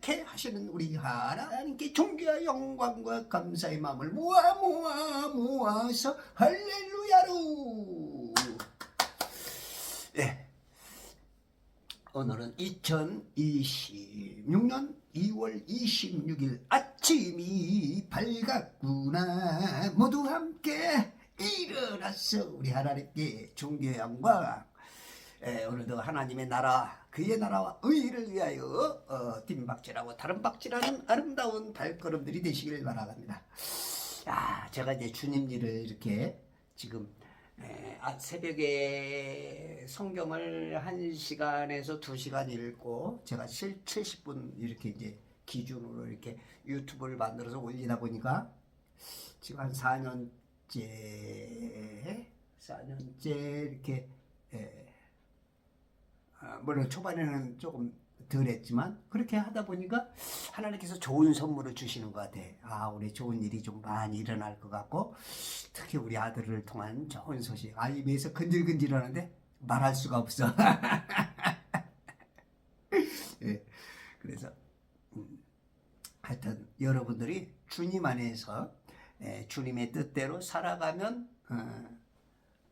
이렇게 하시는 우리 하나님께 존귀와 영광과 감사의 마음을 모아서 할렐루야로. 네. 오늘은 2026년 2월 26일 아침이 밝았구나. 모두 함께 일어났어. 우리 하나님께 존귀와 영광. 오늘도 하나님의 나라, 그의 나라와 의를 위하여 뒷박질하고 다른 박질하는 아름다운 발걸음들이 되시길 바랍니다. 제가 이제 주님 일을 이렇게 지금 새벽에 성경을 1시간에서 2시간 읽고 제가 70분 이렇게 이제 기준으로 이렇게 유튜브를 만들어서 올리다 보니까 지금 한 4년째 이렇게 물론 초반에는 조금 덜 했지만 그렇게 하다 보니까 하나님께서 좋은 선물을 주시는 것 같아. 우리 좋은 일이 좀 많이 일어날 것 같고, 특히 우리 아들을 통한 좋은 소식. 입에서 근질근질하는데 말할 수가 없어. 예, 그래서 하여튼 여러분들이 주님 안에서 주님의 뜻대로 살아가면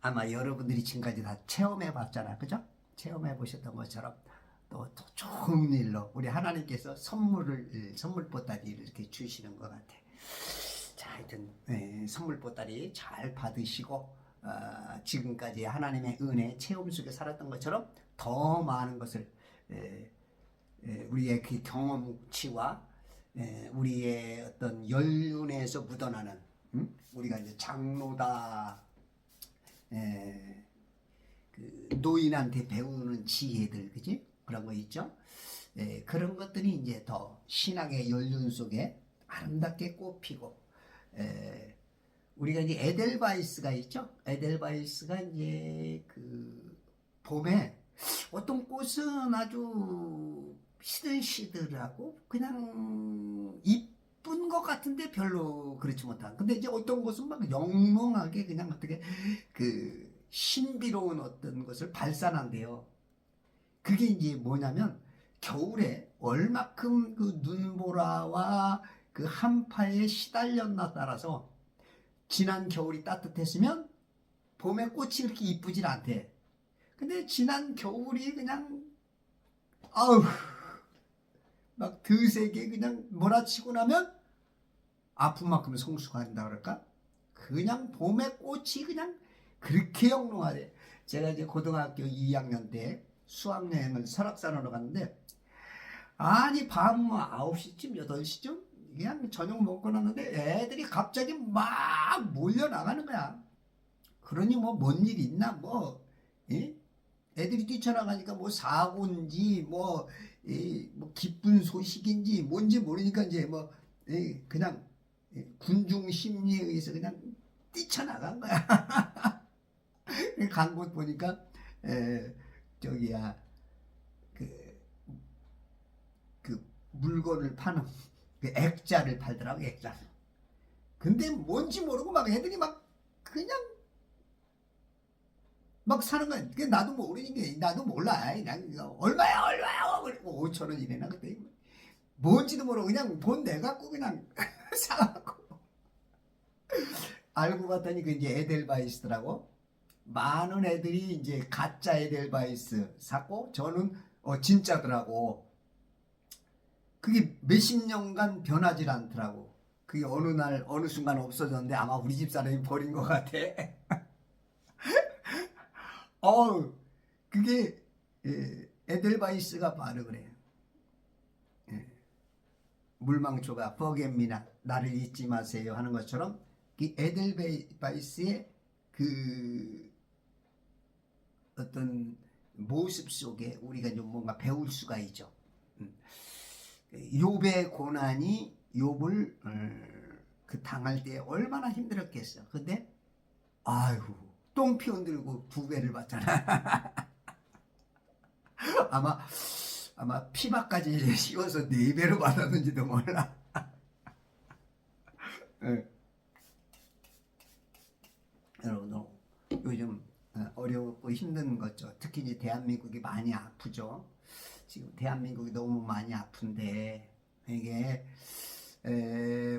아마 여러분들이 지금까지 다 체험해 봤잖아, 그죠? 체험해 보셨던 것처럼 또 좋은 일로 우리 하나님께서 선물 보따리를 이렇게 주시는 것 같아. 자, 하여튼 선물 보따리 잘 받으시고 지금까지 하나님의 은혜 체험 속에 살았던 것처럼 더 많은 것을 우리의 그 경험치와 우리의 어떤 연륜에서 묻어나는 우리가 이제 장로다. 그 노인한테 배우는 지혜들, 그지? 그런 거 있죠? 그런 것들이 이제 더 신앙의 연륜 속에 아름답게 꽃피고, 우리가 이제 에델바이스가 있죠? 에델바이스가 이제 그 봄에 어떤 꽃은 아주 시들시들하고 그냥 이쁜 것 같은데 별로 그렇지 못한. 근데 이제 어떤 곳은 막 영롱하게 그냥 어떻게 그 신비로운 어떤 것을 발산한대요. 그게 이제 뭐냐면 겨울에 얼마큼 그 눈보라와 그 한파에 시달렸나 따라서 지난 겨울이 따뜻했으면 봄에 꽃이 그렇게 이쁘질 않대. 근데 지난 겨울이 그냥 막 드세게 그냥 몰아치고 나면 아픈 만큼 성수가 한다 그럴까? 그냥 봄에 꽃이 그냥 그렇게 영롱하대. 제가 이제 고등학교 2학년 때 수학여행을 설악산으로 갔는데, 밤 9시쯤 8시쯤 그냥 저녁 먹고 났는데 애들이 갑자기 막 몰려 나가는 거야. 그러니 뭔 일 있나 애들이 뛰쳐나가니까 사고인지 뭐 기쁜 소식인지 뭔지 모르니까 이제 그냥 군중 심리에 의해서 그냥 뛰쳐나간 거야. 간 곳 보니까 그 물건을 파는 그 액자를 팔더라고, 액자. 근데 뭔지 모르고 막 애들이 막 그냥 막 사는 거야. 나도 모르니까 나도 몰라. 그냥 얼마야 그리고 5,000원 이래나 그때. 뭔지도 모르고 그냥 돈 내갖고 그냥 사갖고 알고 봤더니 그 이제 에델바이스더라고. 많은 애들이 이제 가짜 에델바이스 샀고 저는 진짜더라고. 그게 몇십 년간 변하질 않더라고. 그게 어느 날 어느 순간 없어졌는데 아마 우리 집 사람이 버린 것 같아. 그게 에델바이스가 바로 그래요. 물망초가 버겟미나 나를 잊지 마세요 하는 것처럼 그 에델바이스의 그 어떤 모습 속에 우리가 좀 뭔가 배울 수가 있죠. 욥의 고난이 욥을 그 당할 때 얼마나 힘들었겠어. 근데 똥피 흔들고 2배를 받잖아. 아마 피박까지 씌워서 4배로 받았는지도 몰라. 여러분 요즘 어렵고 힘든 거죠. 특히 이제 대한민국이 많이 아프죠. 지금 대한민국이 너무 많이 아픈데 이게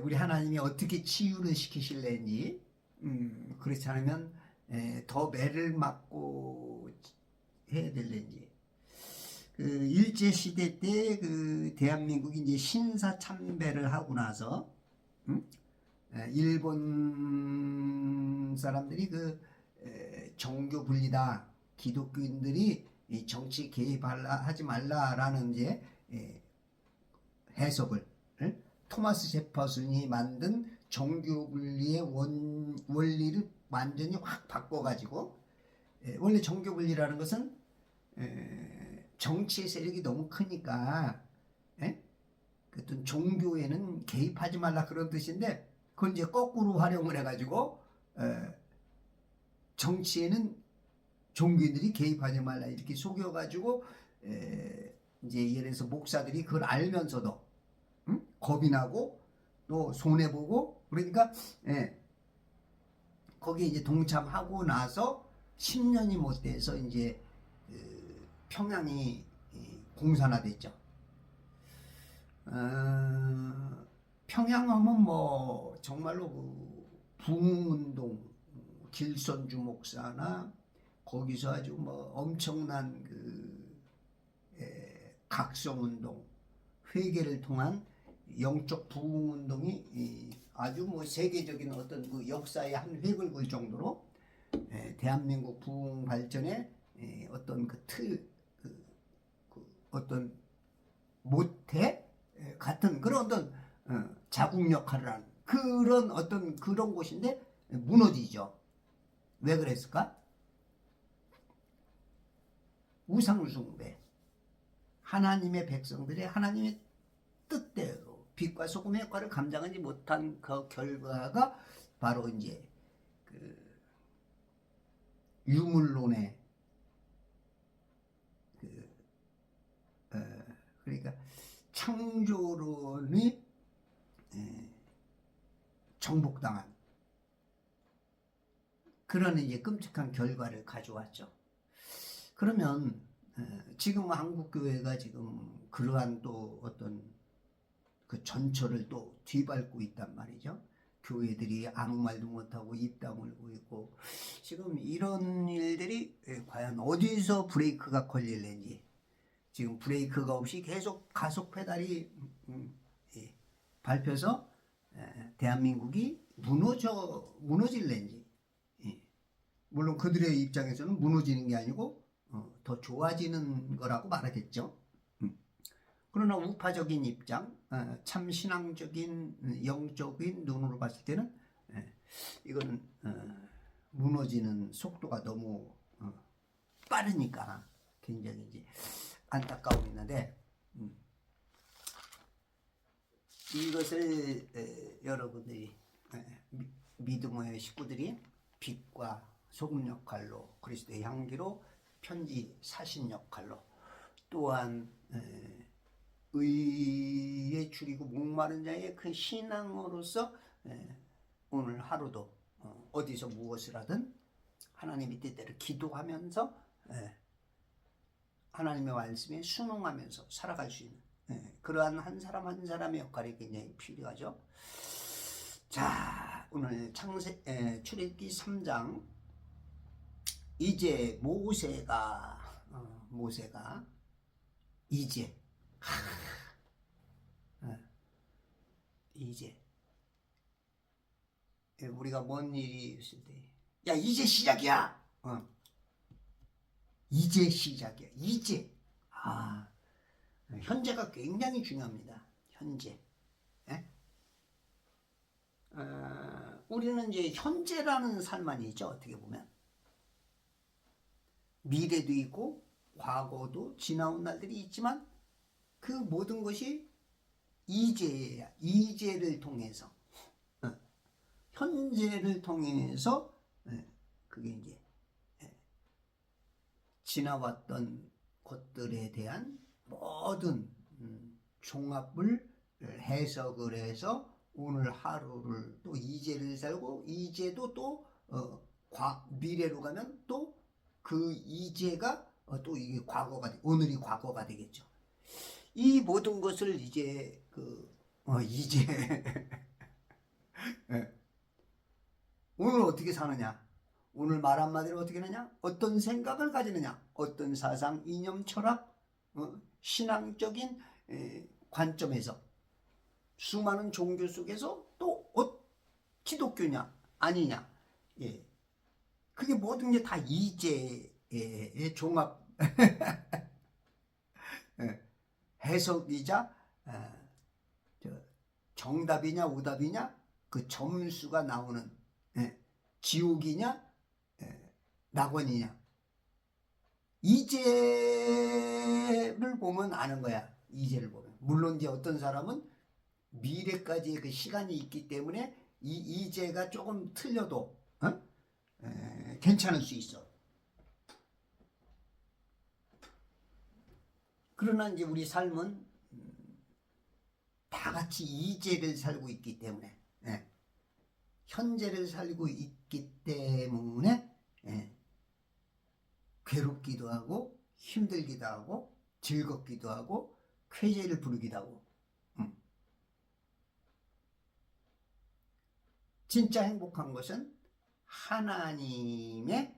우리 하나님이 어떻게 치유를 시키실는지, 그렇지 않으면 더 매를 맞고 해야 될는지. 그 일제 시대 때 그 대한민국이 이제 신사 참배를 하고 나서, 일본 사람들이 그 종교 분리다, 기독교인들이 이 정치 개입하지 말라라는 이제 해석을, 토마스 제퍼슨이 만든 종교 분리의 원리를 완전히 확 바꿔가지고, 원래 종교 분리라는 것은 정치 세력이 너무 크니까 어떤 종교에는 개입하지 말라 그런 뜻인데, 그걸 이제 거꾸로 활용을 해가지고 정치에는 종교인들이 개입하지 말라 이렇게 속여가지고 이제 예를 들어서 목사들이 그걸 알면서도 겁이 나고 또 손해보고, 그러니까 거기에 이제 동참하고 나서 10년이 못 돼서 이제 평양이 공산화됐죠. 평양하면 뭐 정말로 그 부흥운동, 길선주 목사나 거기서 아주 뭐 엄청난 그 각성운동, 회개를 통한 영적 부흥운동이 아주 뭐 세계적인 어떤 그 역사의 한 획을 그을 정도로 대한민국 부흥 발전의 어떤 그 어떤 모태 같은 그런 어떤 자국 역할을 하는 그런 어떤 그런 곳인데 무너지죠. 왜 그랬을까? 우상숭배. 하나님의 백성들이 하나님의 뜻대로 빛과 소금의 역할을 감당하지 못한 그 결과가 바로 이제 그 유물론의 그러니까 창조론이 정복당한 그런 이제 끔찍한 결과를 가져왔죠. 그러면 지금 한국 교회가 지금 그러한 또 어떤 그 전철을 또 뒤밟고 있단 말이죠. 교회들이 아무 말도 못하고 입 다물고 있고, 지금 이런 일들이 과연 어디서 브레이크가 걸릴는지, 지금 브레이크가 없이 계속 가속 페달이 밟혀서 대한민국이 무너질는지, 물론 그들의 입장에서는 무너지는 게 아니고 더 좋아지는 거라고 말하겠죠. 그러나 우파적인 입장, 참 신앙적인 영적인 눈으로 봤을 때는 이거는 무너지는 속도가 너무 빠르니까 굉장히 이제 안타까움이 있는데, 이것을 여러분들이 믿음의 식구들이 빛과 소금 역할로, 그리스도의 향기로, 편지 사신 역할로, 또한 의에 줄이고 목마른 자의 그 신앙으로서 오늘 하루도 어디서 무엇을 하든 하나님의 뜻대로 기도하면서 하나님의 말씀에 순응하면서 살아갈 수 있는 그러한 한 사람 한 사람의 역할이 굉장히 필요하죠. 자, 오늘 출애굽기 3장, 이제 모세가 이제 이제 우리가 뭔 일이 있을 때, 야 이제 시작이야. 이제 시작이야. 이제. 현재가 굉장히 중요합니다. 현재. 우리는 이제 현재라는 삶만이죠. 어떻게 보면 미래도 있고 과거도 지나온 날들이 있지만 그 모든 것이 이제야. 이제를 통해서, 현재를 통해서 그게 이제 지나왔던 것들에 대한 모든 종합을 해석을 해서 오늘 하루를 또 이제를 살고, 이제도 또 미래로 가면 또 그 이제가 또 이게 과거가 오늘이 과거가 되겠죠. 이 모든 것을 이제 이제 예. 오늘 어떻게 사느냐? 오늘 말 한마디로 어떻게 하느냐? 어떤 생각을 가지느냐? 어떤 사상, 이념, 철학, 신앙적인 관점에서 수많은 종교 속에서 또 기독교냐 아니냐? 예. 그게 모든 게 다 이제의 종합 예. 해석이자 정답이냐 오답이냐 그 점수가 나오는 지옥이냐 낙원이냐 이제를 보면 아는 거야. 이제를 보면 물론 이제 어떤 사람은 미래까지의 그 시간이 있기 때문에 이 이제가 조금 틀려도 괜찮을 수 있어. 그러나 이제 우리 삶은 다 같이 이제를 살고 있기 때문에 현재를 살고 있기 때문에 괴롭기도 하고 힘들기도 하고 즐겁기도 하고 쾌재를 부르기도 하고 진짜 행복한 것은 하나님의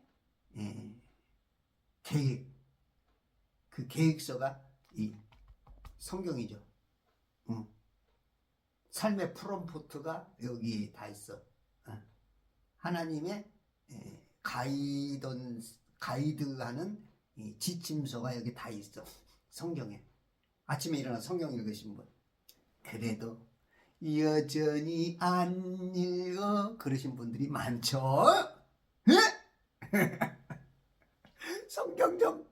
계획, 그 계획서가 이 성경이죠. 삶의 프롬프트가 여기 다 있어. 하나님의 가이드하는 이 지침서가 여기 다 있어. 성경에. 아침에 일어나 성경 읽으신 분. 그래도 여전히 안 읽어 그러신 분들이 많죠. 성경 좀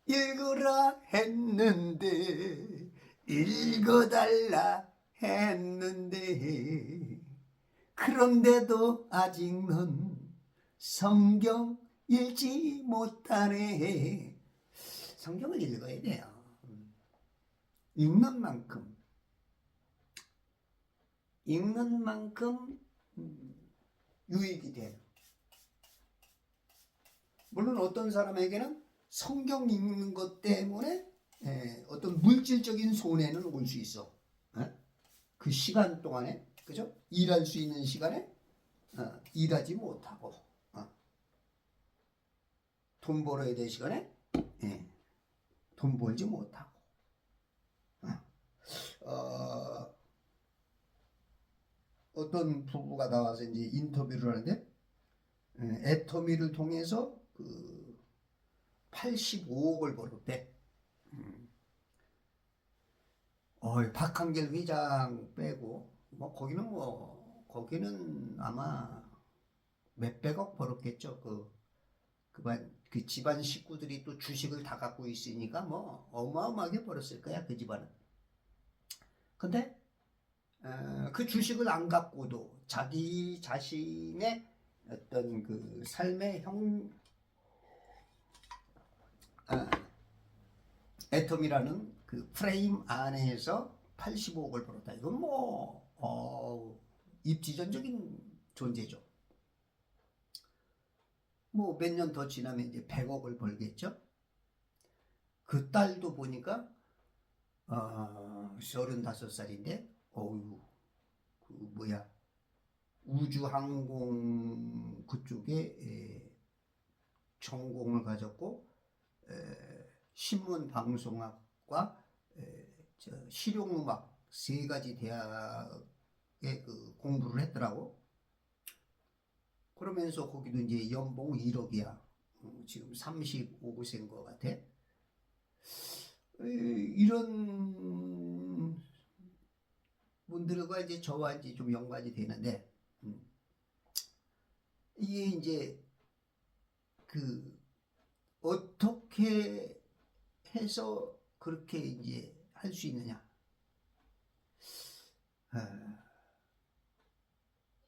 읽으라 했는데 읽어달라 했는데 그런데도 아직 넌 성경 읽지 못하네. 성경을 읽어야 돼요. 읽는 만큼 유익이 돼요. 물론 어떤 사람에게는 성경 읽는 것 때문에 어떤 물질적인 손해는 올 수 있어. 그 시간 동안에, 그죠? 일할 수 있는 시간에 일하지 못하고 돈 벌어야 될 시간에 돈 벌지 못하고 어떤 부부가 나와서 이제 인터뷰를 하는데 애터미를 통해서 그 85억을 벌었대. 박한길 회장 빼고 거기는 아마 몇백억 벌었겠죠. 그 집안 식구들이 또 주식을 다 갖고 있으니까 뭐 어마어마하게 벌었을 거야 그 집안은. 근데 그 주식을 안 갖고도 자기 자신의 어떤 그 삶의 애텀이라는 그 프레임 안에서 85억을 벌었다. 이건 입지전적인 존재죠. 뭐 몇 년 더 지나면 이제 100억을 벌겠죠. 그 딸도 보니까 35살인데 우주항공 그쪽에 전공을 가졌고 신문방송학과 실용음악 세 가지 대학에 그 공부를 했더라고. 그러면서 거기도 이제 연봉 1억이야. 지금 35세인 것 같아. 이런 분들과 이제 저와 이제 좀 연관이 되는데, 이게 이제 어떻게 해서 그렇게 이제 할 수 있느냐.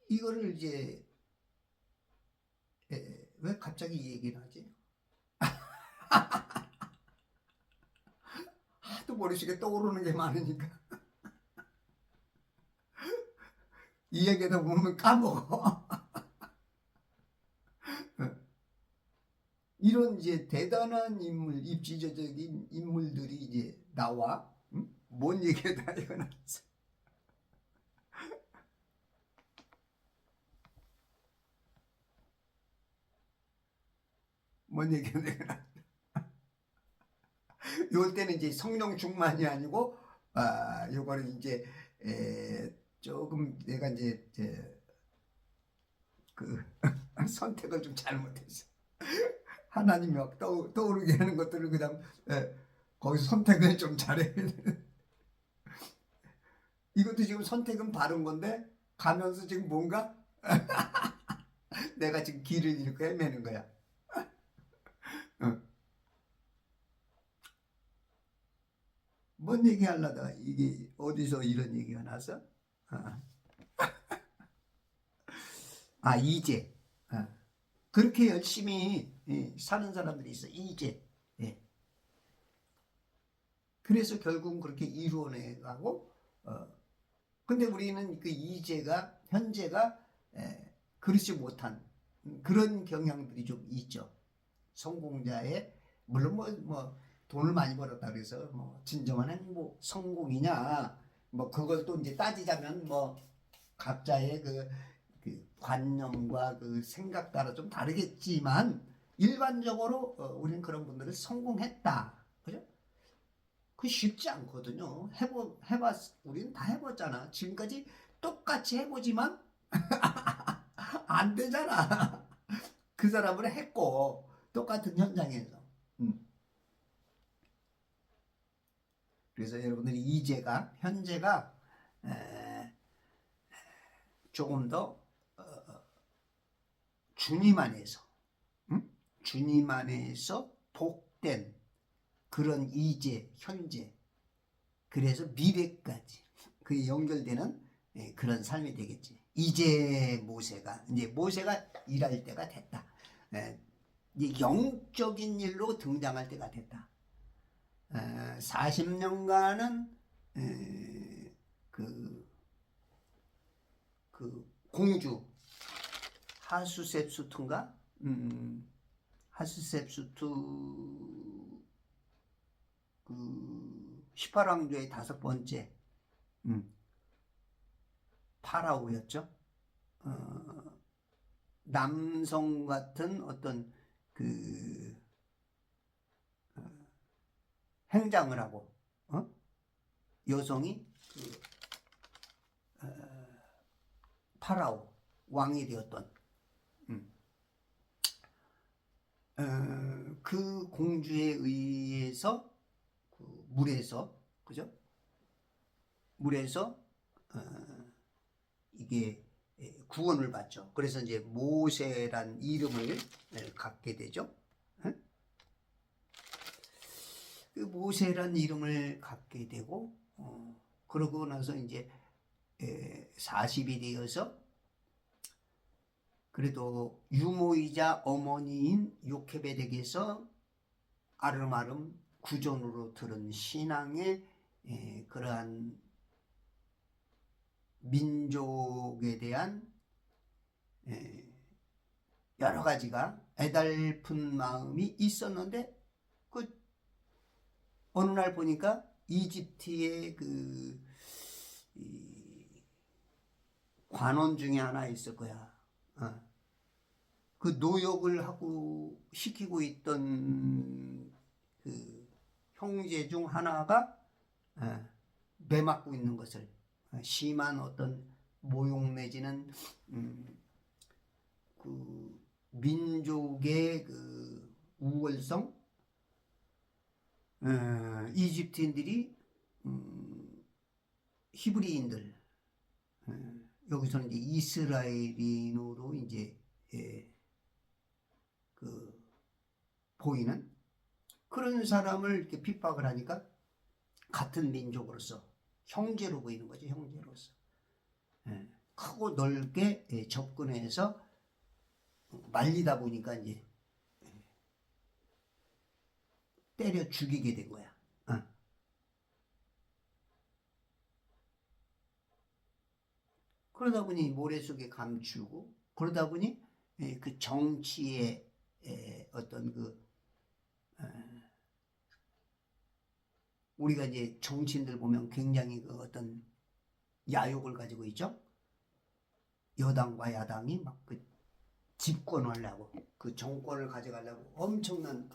이거를 이제 왜 갑자기 이 얘기를 하지? 하도 머릿속에 떠오르는 게 많으니까 이 얘기하다 보면 까먹어. 이런 이제 대단한 인물, 입지적인 인물들이 이제 나와 뭔 얘기다 이거는. 뭔 얘기다 이거는. 요 때는 이제 성령 충만이 아니고 요거는 이제 조금 내가 이제 그 선택을 좀 잘못했어. 하나님이 막 떠오르게 하는 것들을 그냥 거기서 선택을 좀 잘해야 돼. 이것도 지금 선택은 바른 건데 가면서 지금 뭔가 내가 지금 길을 잃고 헤매는 거야. 어. 뭔 얘기 하려다가 이게 어디서 이런 얘기가 나서? 어. 이제 그렇게 열심히 사는 사람들이 있어. 이제 예. 그래서 결국은 그렇게 이루어내가고 근데 우리는 그 이제가 현재가 그렇지 못한 그런 경향들이 좀 있죠. 성공자의 물론 뭐 돈을 많이 벌었다 그래서 뭐 진정한 행복 성공이냐 뭐 그걸 또 이제 따지자면 뭐 각자의 그 관념과 그 생각 따라 좀 다르겠지만 일반적으로 우리는 그런 분들은 성공했다. 그죠? 그 쉽지 않거든요. 우리는 다 해봤잖아. 지금까지 똑같이 해보지만 안 되잖아. 그 사람을 했고 똑같은 현장에서. 그래서 여러분들이 이제가 현재가 조금 더 주님 안에서 주님 안에서 복된 그런 이제 현재 그래서 미래까지 그 연결되는 그런 삶이 되겠지. 이제 모세가 일할 때가 됐다. 이제 영적인 일로 등장할 때가 됐다. 40년간은 그 공주 하수셉수트인가? 하수셉수트 그 18왕조의 5번째 파라오였죠. 남성 같은 어떤 그 행장을 하고 여성이 파라오 왕이 되었던 그 공주에 의해서 그 물에서 그죠? 물에서 이게 구원을 받죠. 그래서 이제 모세란 이름을 갖게 되죠. 그 모세란 이름을 갖게 되고 그러고 나서 이제 40이 되어서 그래도 유모이자 어머니인 요케벳에게서 아름아름 구전으로 들은 신앙의 그러한 민족에 대한 여러 가지가 애달픈 마음이 있었는데 그 어느 날 보니까 이집트의 그 관원 중에 하나 있을 거야. 그 노역을 하고 시키고 있던 그 형제 중 하나가 매맞고 있는 것을 심한 어떤 모욕 내지는 그 민족의 그 우월성 이집트인들이 히브리인들 여기서는 이제 이스라엘인으로 이제 그 보이는 그런 사람을 이렇게 핍박을 하니까 같은 민족으로서 형제로 보이는 거죠. 형제로서 크고 넓게 접근해서 말리다 보니까 이제 때려 죽이게 된 거야. 그러다 보니 모래 속에 감추고 그러다 보니 그 정치의 어떤 그 우리가 이제 정치인들 보면 굉장히 그 어떤 야욕을 가지고 있죠. 여당과 야당이 막 그 집권하려고 그 정권을 가져가려고 엄청난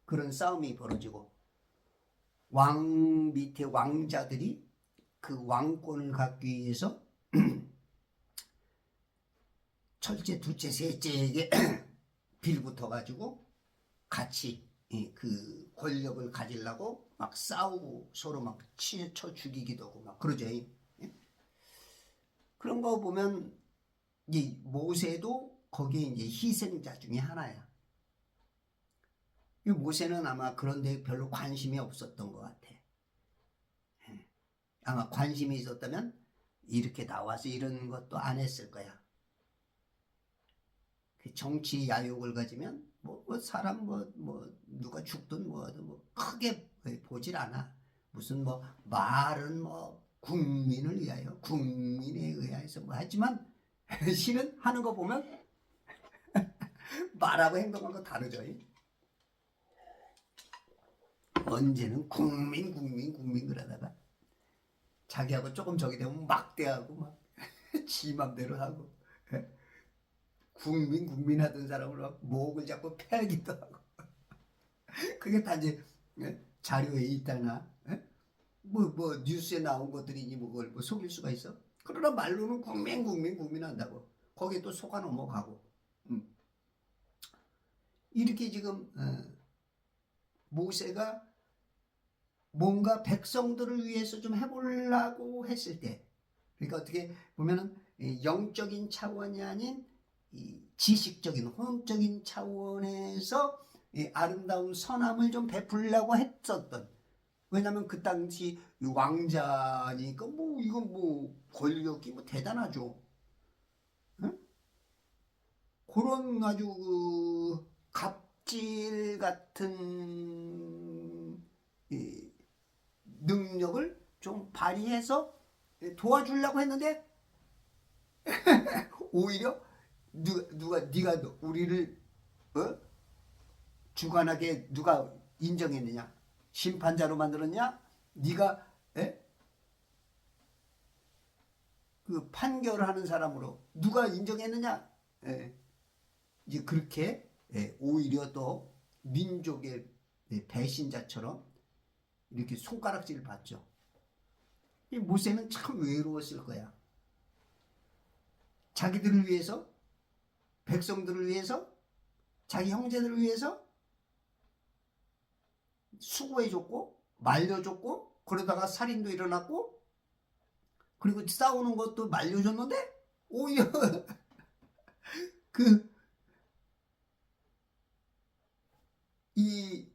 그런 싸움이 벌어지고 왕 밑에 왕자들이 그 왕권을 갖기 위해서 첫째, 둘째, 셋째에게 빌붙어 가지고 같이 그 권력을 가지려고 막 싸우고 서로 막 쳐 죽이기도 하고 막 그러죠. 그런 거 보면 이 모세도 거기에 이제 희생자 중에 하나야. 이 모세는 아마 그런 데 별로 관심이 없었던 것 같아. 아마 관심이 있었다면 이렇게 나와서 이런 것도 안 했을 거야. 그 정치 야욕을 가지면 사람 누가 죽든 뭐 크게 보질 않아. 무슨 말은 국민을 위하여 국민에 의해서 하지만 실은 하는 거 보면 말하고 행동하고 다르죠. 언제는 국민 그러다가 자기하고 조금 저기 되면 막대하고 막 지 맘대로 하고 국민 하던 사람을 막 목을 잡고 패기도 하고 그게 다 이제 자료에 있다나 뉴스에 나온 것들이니 그걸 속일 수가 있어? 그러나 말로는 국민 한다고 거기에 또 속아 넘어가고 이렇게 지금 모세가 뭔가 백성들을 위해서 좀 해보려고 했을 때 그러니까 어떻게 보면은 영적인 차원이 아닌 이 지식적인 혼적인 차원에서 아름다운 선함을 좀 베풀려고 했었던 왜냐하면 그 당시 왕자니까 이건 권력이 대단하죠. 응? 그런 아주 그 갑질 같은 능력을 좀 발휘해서 도와주려고 했는데 오히려 네가 우리를 주관하게 누가 인정했느냐? 심판자로 만들었냐? 네가 그 판결하는 사람으로 누가 인정했느냐? 이제 그렇게 오히려 또 민족의 배신자처럼 이렇게 손가락질을 받죠. 이 모세는 참 외로웠을 거야. 자기들을 위해서, 백성들을 위해서, 자기 형제들을 위해서 수고해줬고 말려줬고 그러다가 살인도 일어났고 그리고 싸우는 것도 말려줬는데 오히려 이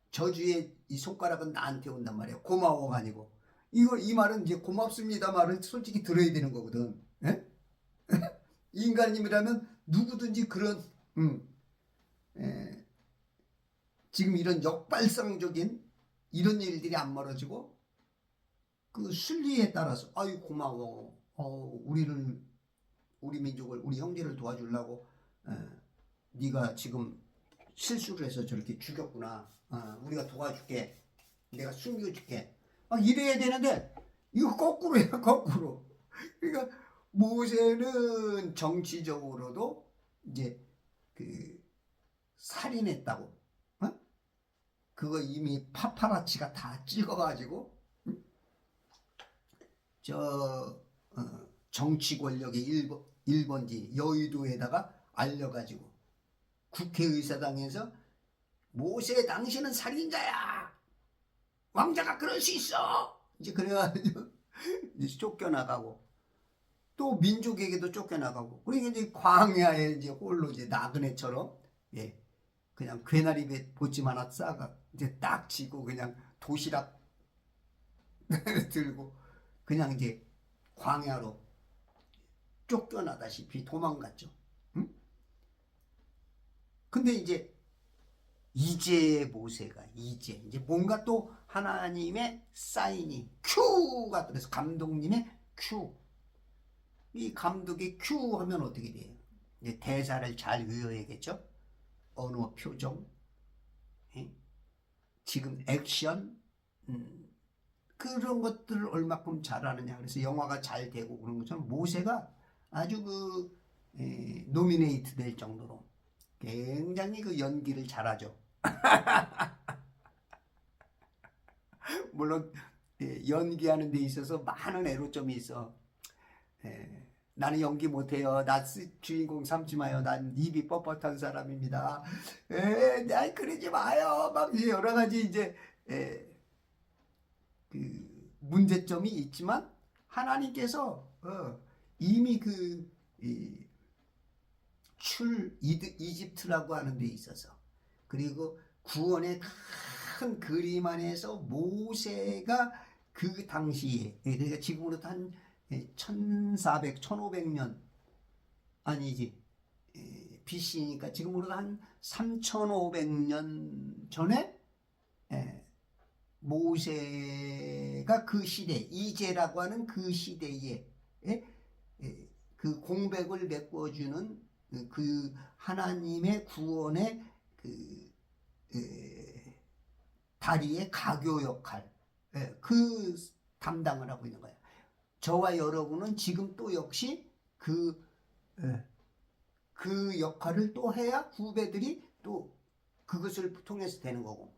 저주의 이 손가락은 나한테 온단 말이야. 고마워가 아니고 이 말은 이제 고맙습니다 말은 솔직히 들어야 되는 거거든. 인간님이라면 누구든지 그런 지금 이런 역발상적인 이런 일들이 안 멀어지고 그 순리에 따라서 아유 고마워 우리 민족을 우리 형제를 도와주려고 네가 지금 실수를 해서 저렇게 죽였구나. 우리가 도와줄게. 내가 숨겨줄게. 이래야 되는데 이거 거꾸로야 거꾸로. 그러니까 모세는 정치적으로도 이제 그 살인했다고. 그거 이미 파파라치가 다 찍어가지고 정치 권력의 1번지 여의도에다가 알려가지고 국회의사당에서 모세 당신은 살인자야. 왕자가 그럴 수 있어. 이제 그래가지고 이제 쫓겨나가고 또 민족에게도 쫓겨나가고 그러니까 이제 광야에 이제 홀로 이제 나그네처럼 그냥 괴나리 보침 하나 싸가 이제 딱 치고 그냥 도시락 들고 그냥 이제 광야로 쫓겨나다시피 도망갔죠. 응? 근데 이제 모세가 이제 뭔가 또 하나님의 사인이 큐가 들어서 감독님의 큐. 이 감독이 큐 하면 어떻게 돼요? 이제 대사를 잘 외워야겠죠. 언어, 표정, 지금 액션 그런 것들을 얼마큼 잘하느냐. 그래서 영화가 잘 되고 그런 것처럼 모세가 아주 노미네이트 될 정도로 굉장히 그 연기를 잘하죠. 물론 연기하는 데 있어서 많은 애로점이 있어. 나는 연기 못해요. 나 주인공 삼지 마요. 난 입이 뻣뻣한 사람입니다. 나 그러지 마요. 막 여러 가지 이제 그 문제점이 있지만 하나님께서 이미 이집트라고 하는 데 있어서 그리고 구원의 큰 그림 안에서 모세가 그 당시에 그러니까 지금으로부터 한 1400, 1500년 아니지 BC니까 지금으로부터 한 3500년 전에 모세가 그 시대 이제라고 하는 그 시대에 그 공백을 메꿔주는 그 하나님의 구원의 다리의 가교 역할 그 담당을 하고 있는 거예요. 저와 여러분은 지금 또 역시 그 역할을 또 해야 후배들이 또 그것을 통해서 되는 거고.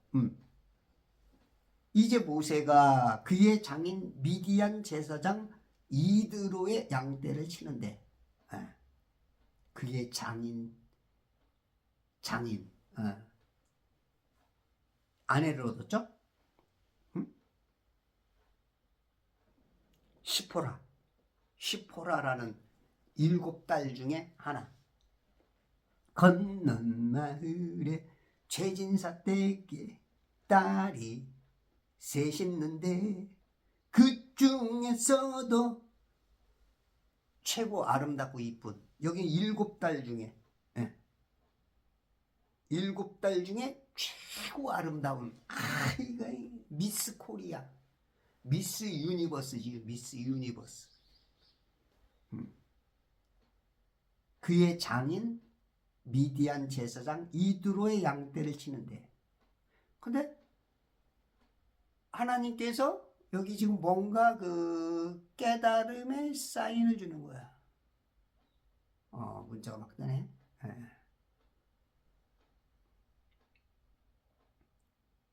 이제 모세가 그의 장인 미디안 제사장 이드로의 양떼를 치는데 그의 장인 아내를 얻었죠. 시포라라는 7딸 중에 하나. 건넌 마을에 최진사 댁에 딸이 셋 있는데 그 중에서도 최고 아름답고 이쁜 여기 7딸 중에 7딸 중에 최고 아름다운 이거 미스 코리아 미스 유니버스지. 미스 유니버스. 그의 장인 미디안 제사장 이드로의 양떼를 치는데 근데 하나님께서 여기 지금 뭔가 그 깨달음의 사인을 주는 거야. 문자가 막 뜨네.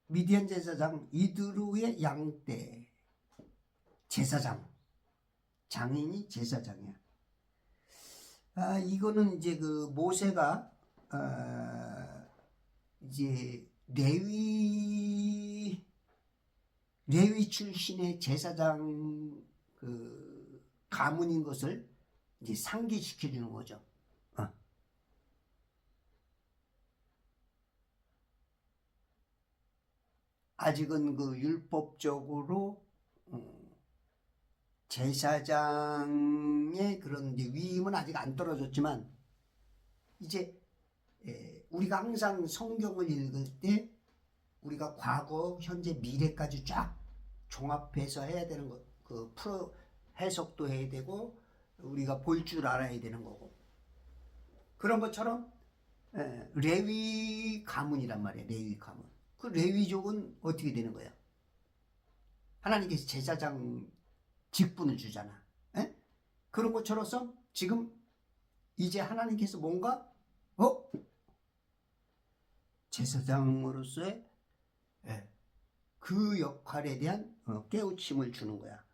미디안 제사장 이드로의 양떼 제사장 장인이 제사장이야. 이거는 이제 그 모세가 이제 레위 출신의 제사장 그 가문인 것을 이제 상기시켜 주는 거죠. 아직은 그 율법적으로 제사장의 그런 이제 위임은 아직 안 떨어졌지만 이제 우리가 항상 성경을 읽을 때 우리가 과거, 현재, 미래까지 쫙 종합해서 해야 되는 것, 그 해석도 해야 되고 우리가 볼 줄 알아야 되는 거고 그런 것처럼 레위 가문이란 말이에요. 레위 가문. 그 레위족은 어떻게 되는 거야? 하나님께서 제사장 직분을 주잖아. 그런 것처럼 지금 이제 하나님께서 뭔가 제사장으로서의 그 역할에 대한 깨우침을 주는 거야.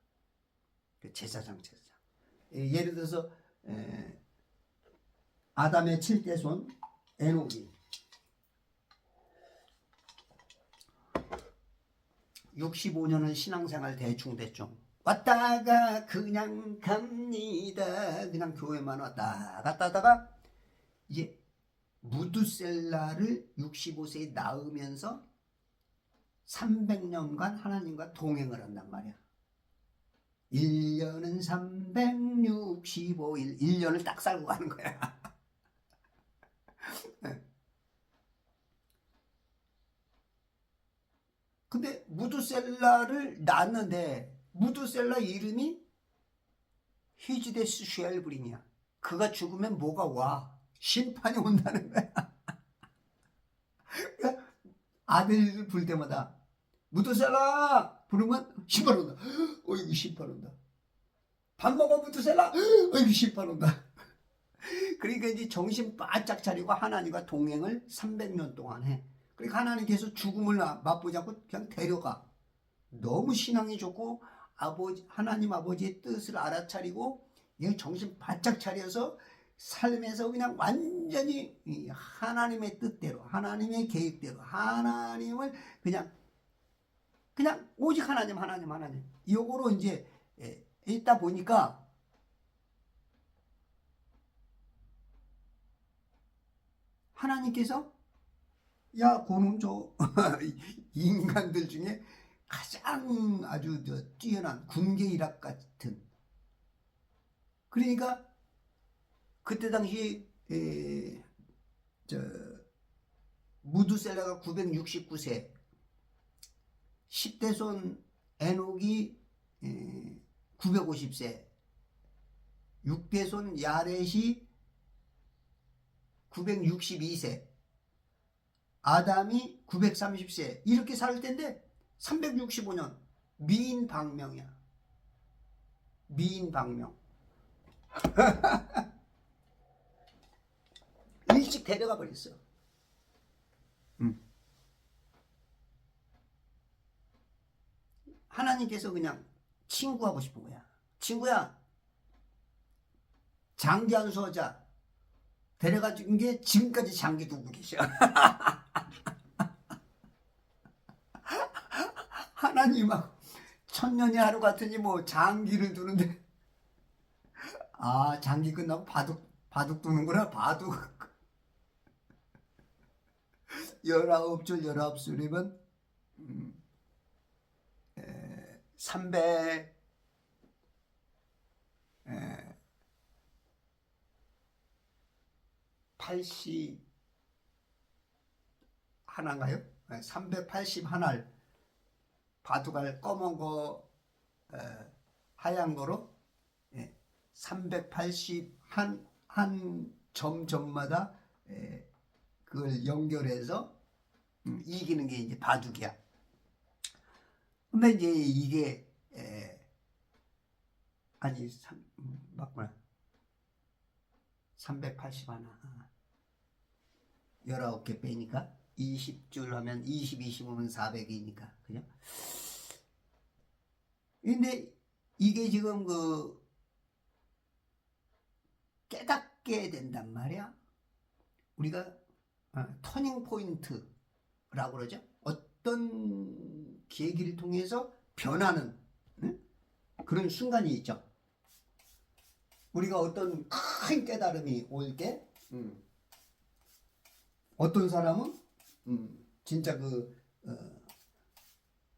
제사장. 예를 들어서 아담의 7대손 에녹이 65년을 신앙생활 대충 왔다가 그냥 갑니다. 그냥 교회만 왔다 갔다 하다가 이제 무드셀라를 65세에 낳으면서 300년간 하나님과 동행을 한단 말이야. 1년은 365일 1년을 딱 살고 가는 거야. 근데 무드셀라를 낳았는데 무드셀라 이름이 히즈데스 쉐알브림이야. 그가 죽으면 뭐가 와? 심판이 온다는 거야. 아들 부를 때마다 무드셀라 부르면 심판 온다. 어이구 심판 온다. 밥 먹어 무드셀라. 어이구 심판 온다. 그러니까 이제 정신 바짝 차리고 하나님과 동행을 300년 동안 해. 그러니까 하나님께서 죽음을 맛보지 않고 그냥 데려가. 너무 신앙이 좋고 하나님 아버지의 뜻을 알아차리고 정신 바짝 차려서 삶에서 그냥 완전히 하나님의 뜻대로 하나님의 계획대로 하나님을 그냥 오직 하나님 요거로 이제 있다 보니까 하나님께서 야 그놈 저 인간들 중에 가장 아주 뛰어난 군계일학 같은, 그러니까 그때 당시 무드셀라가 969세, 10대 손 에녹이 950세, 6대 손 야렛이 962세, 아담이 930세 이렇게 살 텐데 365년 미인방명이야. 미인방명. 일찍 데려가 버렸어. 하나님께서 그냥 친구하고 싶은 거야. 친구야, 장기 한 수호자 데려가 준 게 지금까지 장기 두고 계셔. 하나님하고 천년이 하루 같으니 뭐 장기를 두는데, 장기 끝나고 바둑 두는구나. 바둑. 19줄 19수리면 300 80 하나인가요? 380 하나를 바둑알 검은 거 하얀 거로 380 한 점마다 그걸 연결해서 이기는 게 이제 바둑이야. 근데 이제 이게 맞구나. 380 하나 19개 빼니까 20줄 하면 20, 25면 400이니까 그죠? 근데 이게 지금 깨닫게 된단 말이야. 우리가 터닝 포인트라고 그러죠. 어떤 계기를 통해서 변하는 그런 순간이 있죠. 우리가 어떤 큰 깨달음이 올 때 어떤 사람은 진짜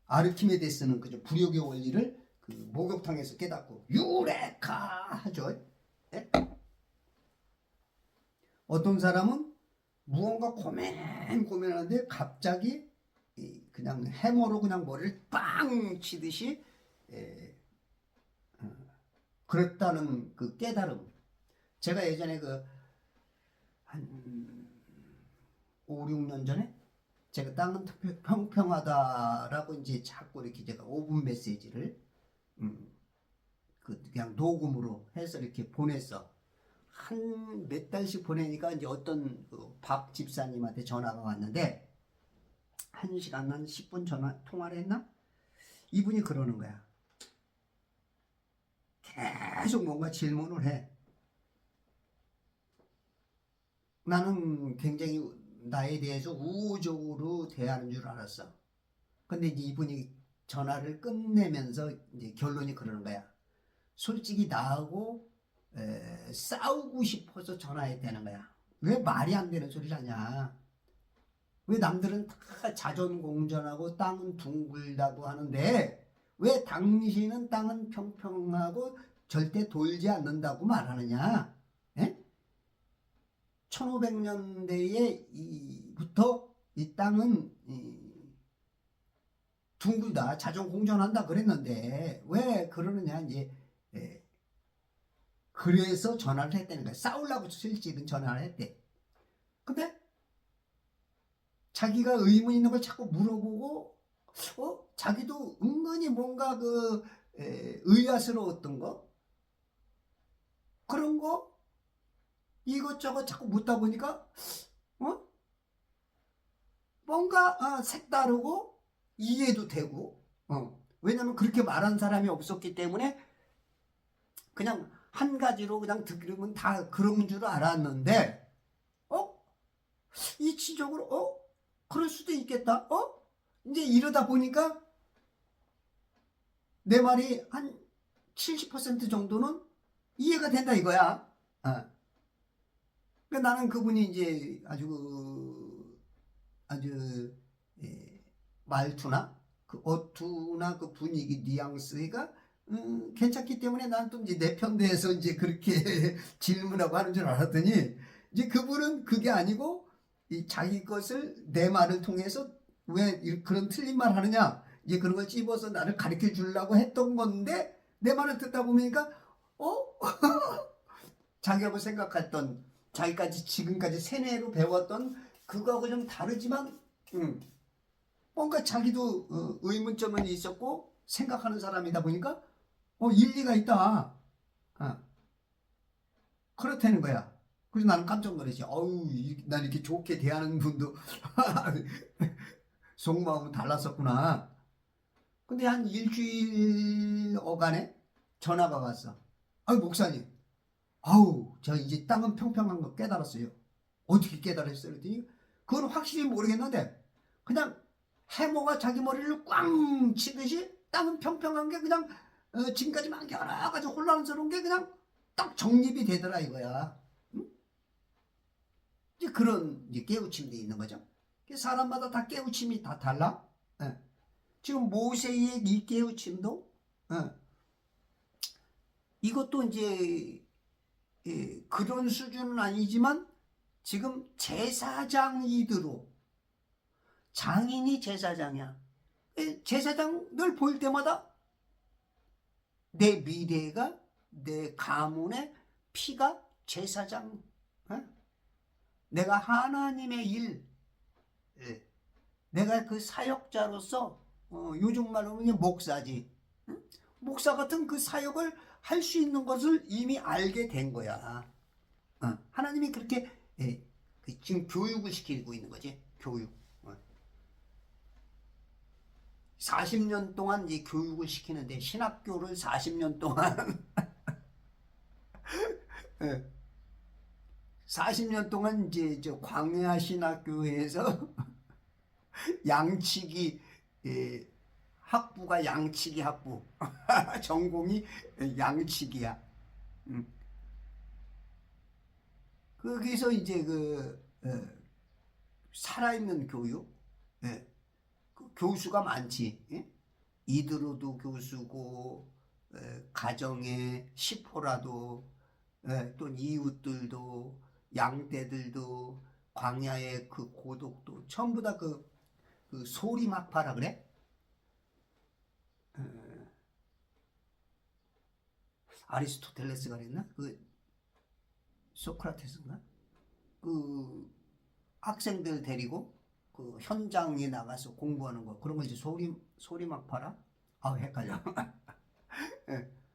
아르키메데스는 그저 부력의 원리를 목욕탕에서 깨닫고 유레카 하죠. 네? 어떤 사람은 무언가 고민하는데 갑자기 그냥 해머로 그냥 머리를 빵 치듯이 그랬다는 그 깨달음. 제가 예전에 한 5, 6년 전에 제가 땅은 평평하다라고 이제 자꾸 이렇게 제가 5분 메시지를 그냥 녹음으로 해서 이렇게 보냈어. 한 몇 달씩 보내니까 이제 어떤 박 집사님한테 전화가 왔는데 1시간 한 10분 통화를 했나? 이분이 그러는 거야. 계속 뭔가 질문을 해. 나는 굉장히 나에 대해서 우호적으로 대하는 줄 알았어. 근데 이제 이분이 전화를 끝내면서 이제 결론이 그러는 거야. 솔직히 나하고 싸우고 싶어서 전화했다는 거야. 왜 말이 안 되는 소리를 하냐. 왜 남들은 다 자전공전하고 땅은 둥글다고 하는데 왜 당신은 땅은 평평하고 절대 돌지 않는다고 말하느냐. 1500년대부터 이 땅은 둥글다, 자전공전한다 그랬는데 왜 그러느냐. 이제 그래서 전화를 했다는 거야. 싸우려고 실질은 전화를 했대. 근데 자기가 의문 있는 걸 자꾸 물어보고 자기도 은근히 뭔가 의아스러웠던 거 그런 거 이것저것 자꾸 묻다 보니까 뭔가 색다르고 이해도 되고 왜냐면 그렇게 말한 사람이 없었기 때문에 그냥 한 가지로 그냥 들으면 다 그런 줄 알았는데 이치적으로 그럴 수도 있겠다 이제 이러다 보니까 내 말이 한 70% 정도는 이해가 된다 이거야. 그러니까 나는 그분이 이제 아주 말투나 그 어투나 그 분위기 뉘앙스가 괜찮기 때문에 난 또 이제 내 편대에서 이제 그렇게 질문하고 하는 줄 알았더니 이제 그분은 그게 아니고 이 자기 것을 내 말을 통해서 왜 그런 틀린 말 하느냐 이제 그런 걸 찝어서 나를 가르쳐 주려고 했던 건데 내 말을 듣다 보니까 자기하고 생각했던 자기까지 지금까지 세뇌로 배웠던 그거하고 좀 다르지만 뭔가 자기도 의문점은 있었고 생각하는 사람이다 보니까 일리가 있다. 그렇다는 거야. 그래서 나는 깜짝 놀랐지. 난 이렇게 좋게 대하는 분도 속마음은 달랐었구나. 근데 한 일주일 어간에 전화가 왔어. 목사님. 저 이제 땅은 평평한 거 깨달았어요. 어떻게 깨달았어요? 그랬더니 그건 확실히 모르겠는데 그냥 해모가 자기 머리를 꽝 치듯이 땅은 평평한 게 그냥 지금까지 막 여러 가지 혼란스러운 게 그냥 딱 정립이 되더라 이거야. 이제 그런 이제 깨우침도 있는 거죠. 사람마다 다 깨우침이 다 달라. 지금 모세의 이 깨우침도 이것도 이제 그런 수준은 아니지만 지금 제사장이드로 장인이 제사장이야. 제사장 늘 볼 때마다 내 미래가 내 가문의 피가 제사장 내가 하나님의 일 내가 그 사역자로서 요즘 말로 그냥 목사지 목사 같은 그 사역을 할 수 있는 것을 이미 알게 된 거야. 하나님이 그렇게 지금 교육을 시키고 있는 거지. 교육. 40년 동안 이제 교육을 시키는데 신학교를 40년 동안 40년 동안 이제 저 광야 신학교에서 양치기 학부가 양치기 학부 전공이 양치기야. 거기서 이제 살아있는 교육 그 교수가 많지. 이드로도 교수고 가정의 시포라도 또 이웃들도 양떼들도 광야의 그 고독도 전부 다 그 소리막파라 그래? 아리스토텔레스가 그랬나? 소크라테스인가? 그 학생들 데리고 그 현장에 나가서 공부하는 거 그런 거 이제 소리막파라? 헷갈려.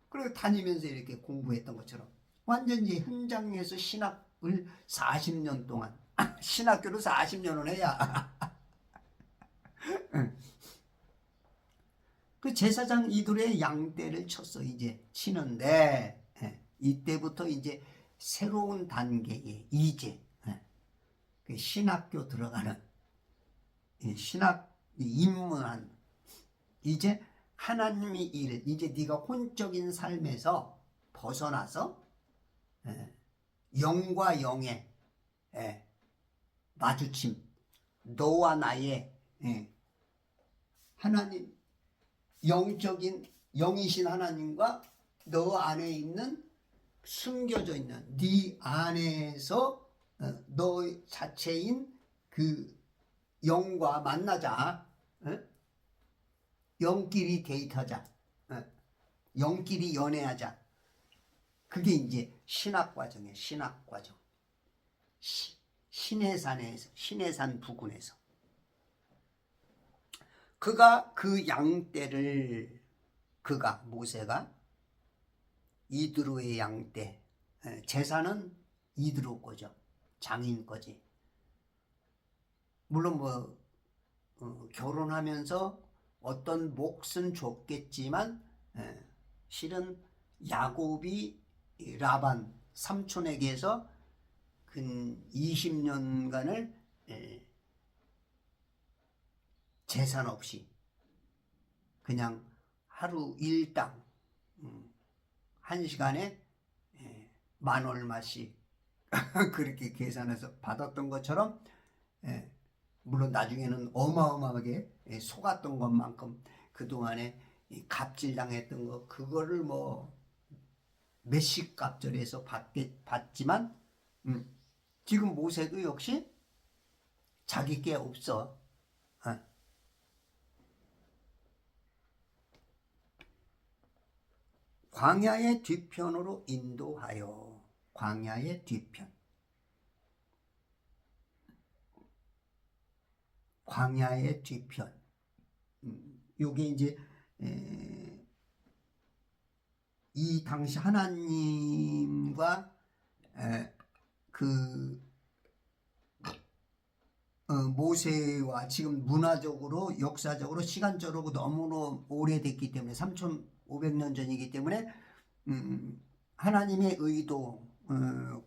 그리고 다니면서 이렇게 공부했던 것처럼 완전히 현장에서 신학을 40년 동안 신학교를 40년을 해야 그 제사장 이들의 양떼를 쳤어. 이제 치는데 이때부터 이제 새로운 단계에 이제 그 신학교 들어가는 신학 입문한 이제 하나님의 일 이제 네가 혼적인 삶에서 벗어나서 영과 영의 마주침 너와 나의 하나님 영적인 영이신 하나님과 너 안에 있는 숨겨져 있는 네 안에서 너 자체인 그 영과 만나자. 영끼리 데이트하자. 영끼리 연애하자. 그게 이제 신학 과정이에요. 신학 과정. 신해산에서 신해산 부근에서 그가 그 양떼를 모세가 이드로의 양떼, 제사는 이드로 거죠. 장인 거지. 물론 결혼하면서 어떤 몫은 줬겠지만 실은 야곱이 라반 삼촌에게서 근 20년간을 재산 없이 그냥 하루 일당 1시간에 만 얼마씩 그렇게 계산해서 받았던 것처럼, 물론 나중에는 어마어마하게 속았던 것만큼 그동안에 갑질당했던 거 그거를 몇십 갑절해서 받지만, 지금 모세도 역시 자기 게 없어. 광야의 뒤편으로 인도하여. 광야의 뒤편. 광야의 뒤편. 요게 이제 이 당시 하나님과 모세와 지금 문화적으로 역사적으로 시간적으로 너무너무 오래됐기 때문에 3500년 전이기 때문에 하나님의 의도,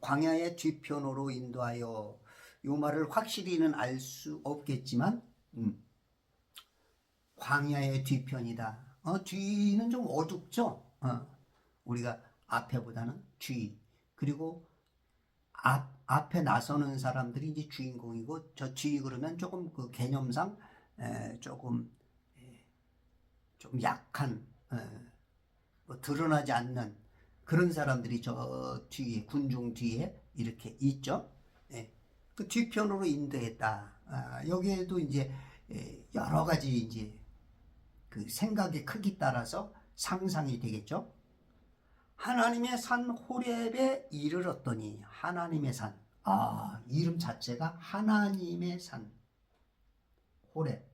광야의 뒤편으로 인도하여, 요 말을 확실히는 알 수 없겠지만 광야의 뒤편이다. 뒤는 좀 어둡죠. 우리가 앞에보다는 뒤. 그리고 앞에 나서는 사람들이 이제 주인공이고, 저 뒤 그러면 조금 그 개념상 조금 좀 약한, 드러나지 않는 그런 사람들이 저 뒤에, 군중 뒤에 이렇게 있죠. 그 뒤편으로 인도했다. 여기에도 이제 여러 가지 이제 그 생각의 크기 따라서 상상이 되겠죠. 하나님의 산 호렙에 이르렀더니. 하나님의 산. 이름 자체가 하나님의 산 호렙.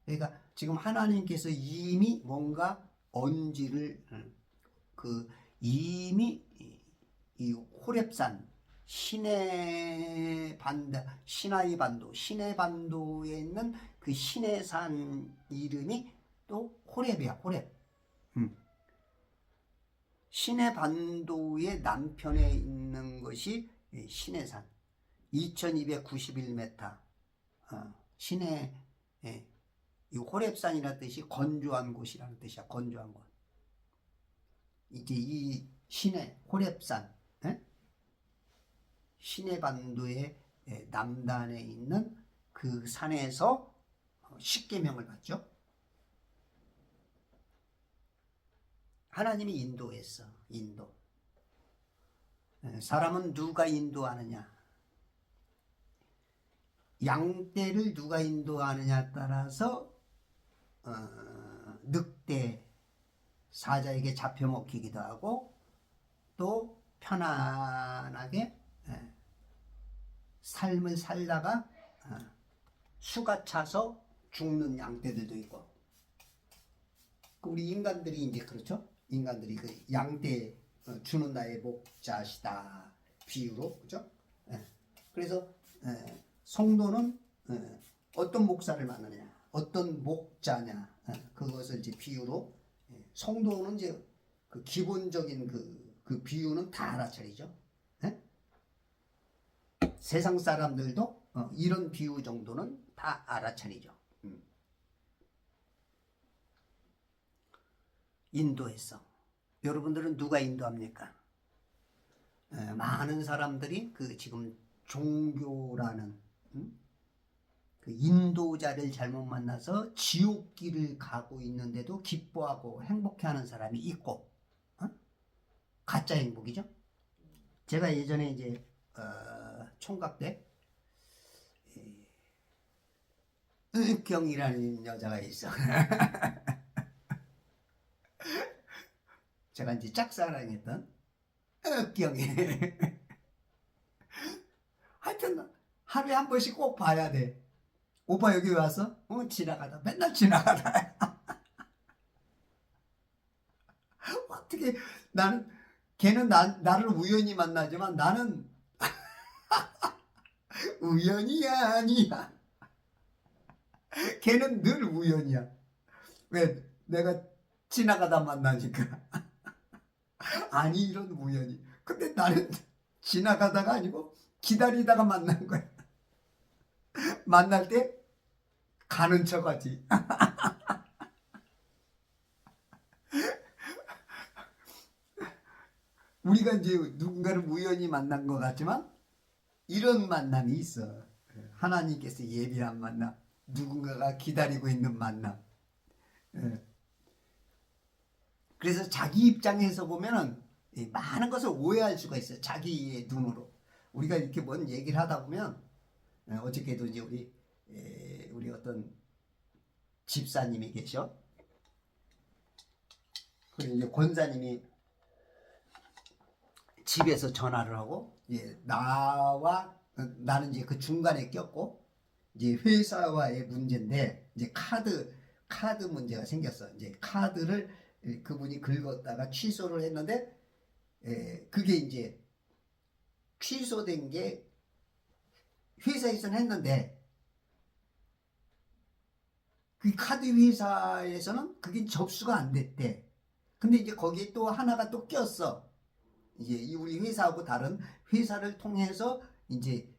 그러니까 지금 하나님께서 이미 뭔가 언지를 이미 이 호렙산, 시나이 반도에 있는 그 시내산 이름이 또 호렙이야. 호렙. 시내 반도의 남편에 있는 것이 시내산 2291m. 시내, 이 호렙산이라는 뜻이 건조한 곳이라는 뜻이야. 건조한 곳. 이제 이 시내 호렙산, 시내 반도의 남단에 있는 그 산에서 십계명을 받죠. 하나님이 인도했어. 인도. 사람은 누가 인도하느냐, 양떼를 누가 인도하느냐에 따라서 늑대 사자에게 잡혀 먹히기도 하고, 또 편안하게 삶을 살다가 수가 차서 죽는 양떼들도 있고. 우리 인간들이 이제 그렇죠. 인간들이 그 양떼 주는 나의 목자시다 비유로, 그죠? 그래서 성도는 어떤 목사를 만나느냐, 어떤 목자냐, 그것을 이제 비유로, 성도는 이제 그 기본적인 그 비유는 다 알아차리죠. 세상 사람들도 이런 비유 정도는 다 알아차리죠. 인도했어. 여러분들은 누가 인도합니까? 많은 사람들이 그 지금 종교라는 그 인도자를 잘못 만나서 지옥길을 가고 있는데도 기뻐하고 행복해하는 사람이 있고, 가짜 행복이죠. 제가 예전에 이제 총각 때 은경이라는 여자가 있어. 제가 이제 짝사랑했던 은경이. 하여튼 하루에 한 번씩 꼭 봐야 돼. 오빠 여기 와서 지나가다 맨날 지나가다 어떻게 나는 걔는 나를 우연히 만나지만 나는 우연이 아니야. 걔는 늘 우연이야. 왜? 내가 지나가다 만나니까. 아니 이런 우연이. 근데 나는 지나가다가 아니고 기다리다가 만난 거야. 만날 때 가는 척하지. 우리가 이제 누군가를 우연히 만난 것 같지만 이런 만남이 있어. 하나님께서 예비한 만남. 누군가가 기다리고 있는 만남. 예. 그래서 자기 입장에서 보면은 많은 것을 오해할 수가 있어요. 자기의 눈으로. 우리가 이렇게 뭔 얘기를 하다 보면 어저께도 이제 우리 어떤 집사님이 계셔. 그리고 이제 권사님이 집에서 전화를 하고 나는 이제 그 중간에 꼈고 이제 회사와의 문제인데 이제 카드 문제가 생겼어. 이제 카드를 그분이 긁었다가 취소를 했는데 그게 이제 취소된 게 회사에서는 했는데 그 카드 회사에서는 그게 접수가 안 됐대. 근데 이제 거기에 또 하나가 또 꼈어. 이제 우리 회사하고 다른 회사를 통해서 이제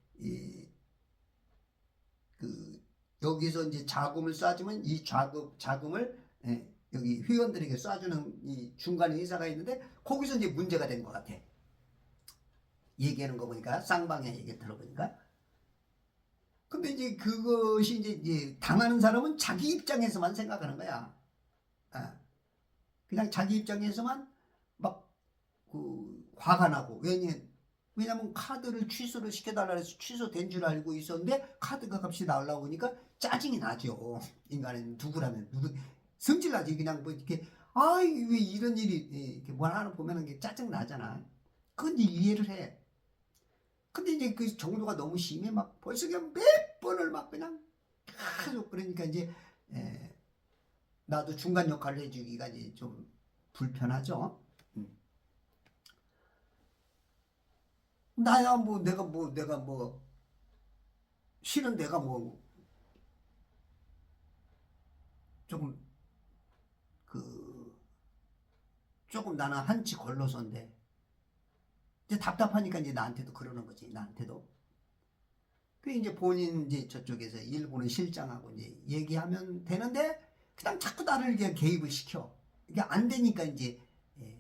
그 여기서 이제 자금을 쏴주면 이 자금을 여기 회원들에게 쏴주는 이 중간에 회사가 있는데 거기서 이제 문제가 된 것 같아. 얘기하는 거 보니까 쌍방의 얘기 들어보니까. 근데 이제 그것이 이제 당하는 사람은 자기 입장에서만 생각하는 거야. 그냥 자기 입장에서만 막 그 화가 나고 왜냐면 카드를 취소를 시켜달라 해서 취소된 줄 알고 있었는데 카드가 값이 나오려고 하니까 짜증이 나죠. 인간은 누구라면 성질 나지. 그냥 뭐 이렇게 왜 이런 일이 이렇게 뭘 하나 보면은 게 짜증 나잖아. 그건 이제 이해를 해. 근데 이제 그 정도가 너무 심해. 막 벌써 그냥 몇 번을 막 그냥 계속 그러니까 이제 나도 중간 역할을 해주기가 이제 좀 불편하죠. 나야 뭐 내가 뭐 실은 내가 뭐 조금 그 조금 나는 한치 걸러서인데 이제 답답하니까 이제 나한테도 그러는 거지. 나한테도 그 이제 본인 이제 저쪽에서 일 보는 실장하고 이제 얘기하면 되는데 그냥 자꾸 나를 이제 개입을 시켜. 이게 안 되니까 이제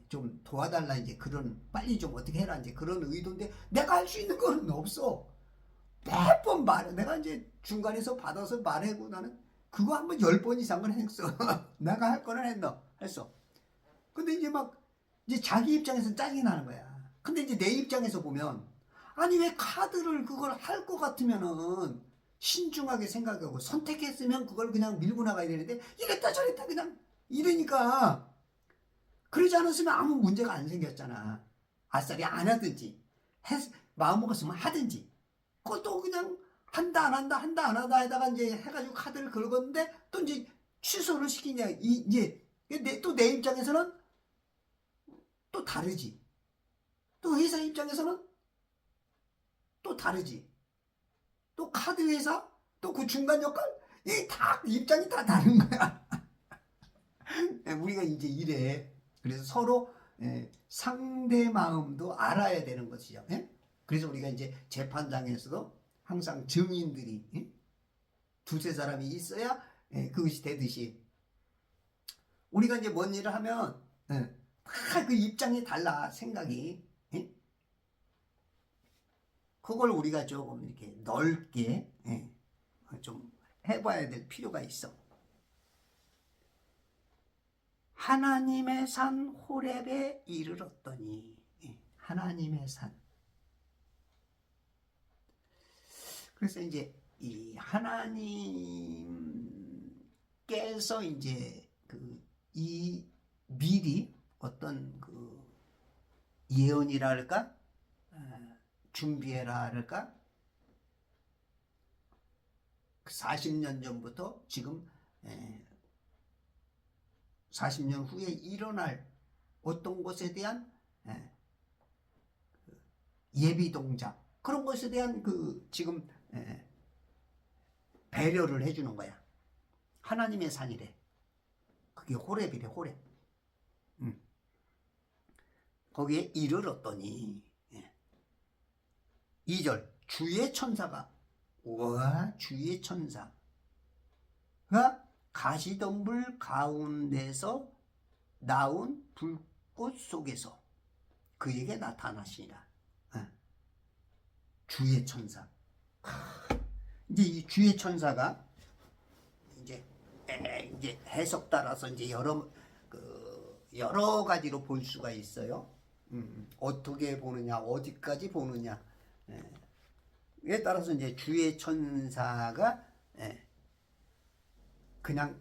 좀 도와달라 이제 그런 빨리 좀 어떻게 해라 이제 그런 의도인데 내가 할 수 있는 건 없어. 몇 번 말해. 내가 이제 중간에서 받아서 말하고 나는 그거 한번 10번 이상은 했어. 내가 할 거는 했어. 근데 이제 막 이제 자기 입장에서 짜증이 나는 거야. 근데 이제 내 입장에서 보면 아니 왜 카드를 그걸 할 것 같으면은 신중하게 생각하고 선택했으면 그걸 그냥 밀고 나가야 되는데 이랬다 저랬다 그냥 이러니까 그러지 않았으면 아무 문제가 안 생겼잖아. 아싸리 안 하든지 마음 먹었으면 하든지 그것도 그냥 한다 안 한다 한다 안 하다 하다가 이제 해가지고 카드를 긁었는데 또 이제 취소를 시키냐 이제 또 내 입장에서는 또 다르지. 또 회사 입장에서는 또 다르지. 또 카드 회사 또 그 중간 역할 이 다 입장이 다 다른 거야. 우리가 이제 이래. 그래서 서로 상대 마음도 알아야 되는 것이죠. 그래서 우리가 이제 재판장에서도 항상 증인들이 두세 사람이 있어야 그것이 되듯이 우리가 이제 뭔 일을 하면 다 그 입장이 달라 생각이. 그걸 우리가 조금 이렇게 넓게 좀 해봐야 될 필요가 있어. 하나님의 산 호렙에 이르렀더니 하나님의 산. 그래서 이제 이 하나님께서 이제 이 미리 어떤 그 예언이라 할까 준비해라 할까 40년 전부터 지금 40년 후에 일어날 어떤 것에 대한 예비 동작, 그런 것에 대한 그 지금 배려를 해주는 거야. 하나님의 산이래. 그게 호렙이래, 호렙. 거기에 이르렀더니 2절 주의 천사가, 와, 주의 천사가 가시덤불 가운데서 나온 불꽃 속에서 그에게 나타나시니라. 주의 천사. 이제 이 주의 천사가 이제 해석 따라서 이제 여러 가지로 볼 수가 있어요. 어떻게 보느냐, 어디까지 보느냐. 에 따라서 이제 주의 천사가 그냥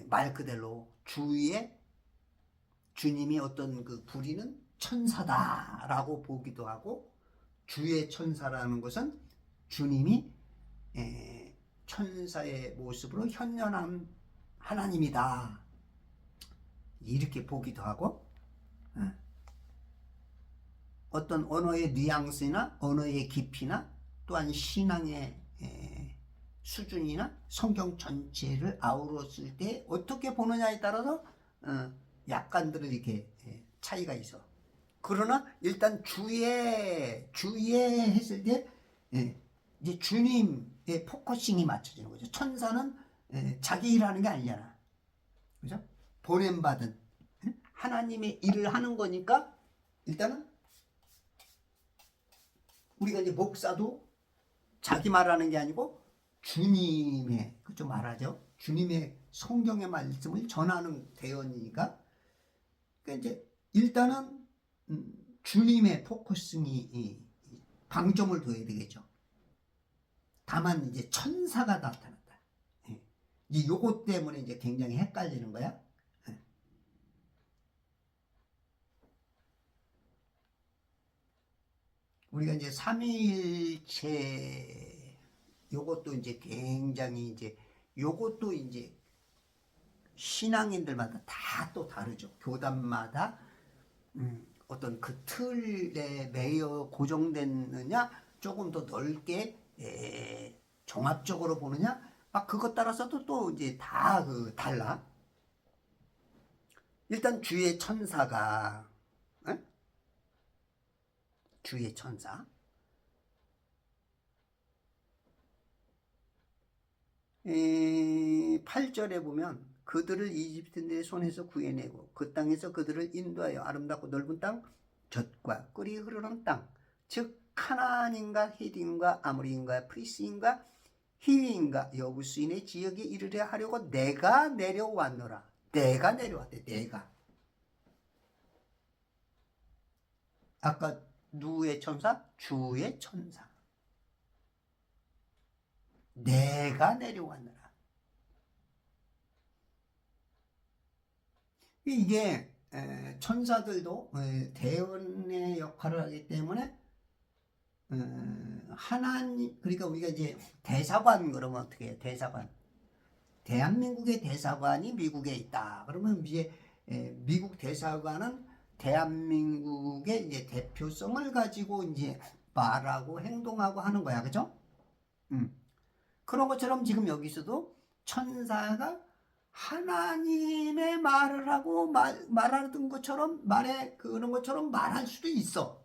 말 그대로 주님이 어떤 그 부리는 천사다라고 보기도 하고, 주의 천사라는 것은 주님이 천사의 모습으로 현현한 하나님이다, 이렇게 보기도 하고, 어떤 언어의 뉘앙스나 언어의 깊이나 또한 신앙의 수준이나 성경 전체를 아우렀을 때 어떻게 보느냐에 따라서 약간들은 이렇게 차이가 있어. 그러나 일단 주의 했을 때 이제 주님의 포커싱이 맞춰지는 거죠. 천사는 자기 일하는 게 아니잖아, 그죠? 보냄받은 하나님의 일을 하는 거니까 일단은 우리가 이제 목사도 자기 말하는 게 아니고 주님의, 그죠, 말하죠. 주님의 성경의 말씀을 전하는 대언이니까, 그러니까 이제 일단은 주님의 포커싱이 방점을 둬야 되겠죠. 다만 이제 천사가 나타났다. 이제 요것 때문에 이제 굉장히 헷갈리는 거야. 우리가 이제 삼위일체 요것도 이제 굉장히 이제 요것도 이제 신앙인들마다 다 또 다르죠. 교단마다 어떤 그 틀에 매여 고정됐느냐, 조금 더 넓게 종합적으로 보느냐, 막 그것 따라서도 또 이제 다 달라. 일단 주의 천사가, 주의 천사, 8절에 보면 그들을 이집트인들의 손에서 구해내고 그 땅에서 그들을 인도하여 아름답고 넓은 땅, 젖과 꿀이 흐르는 땅, 즉 카나안인과 히딘과 아모리인과 프리스인과 히위인과 여부수인의 지역에 이르려 하려고 내가 내려왔노라. 내가 내려왔대. 내가. 아까 누구의 천사? 주의 천사. 내가 내려왔노라. 이게 천사들도 대원의 역할을 하기 때문에 하나님, 그러니까 우리가 이제 대사관, 그러면 어떻게 해요? 대사관. 대한민국의 대사관이 미국에 있다. 그러면 이제 미국 대사관은 대한민국의 이제 대표성을 가지고 이제 말하고 행동하고 하는 거야, 그죠? 그런 것처럼 지금 여기서도 천사가 하나님의 말을 하고 말하는 것처럼 그런 것처럼 말할 수도 있어.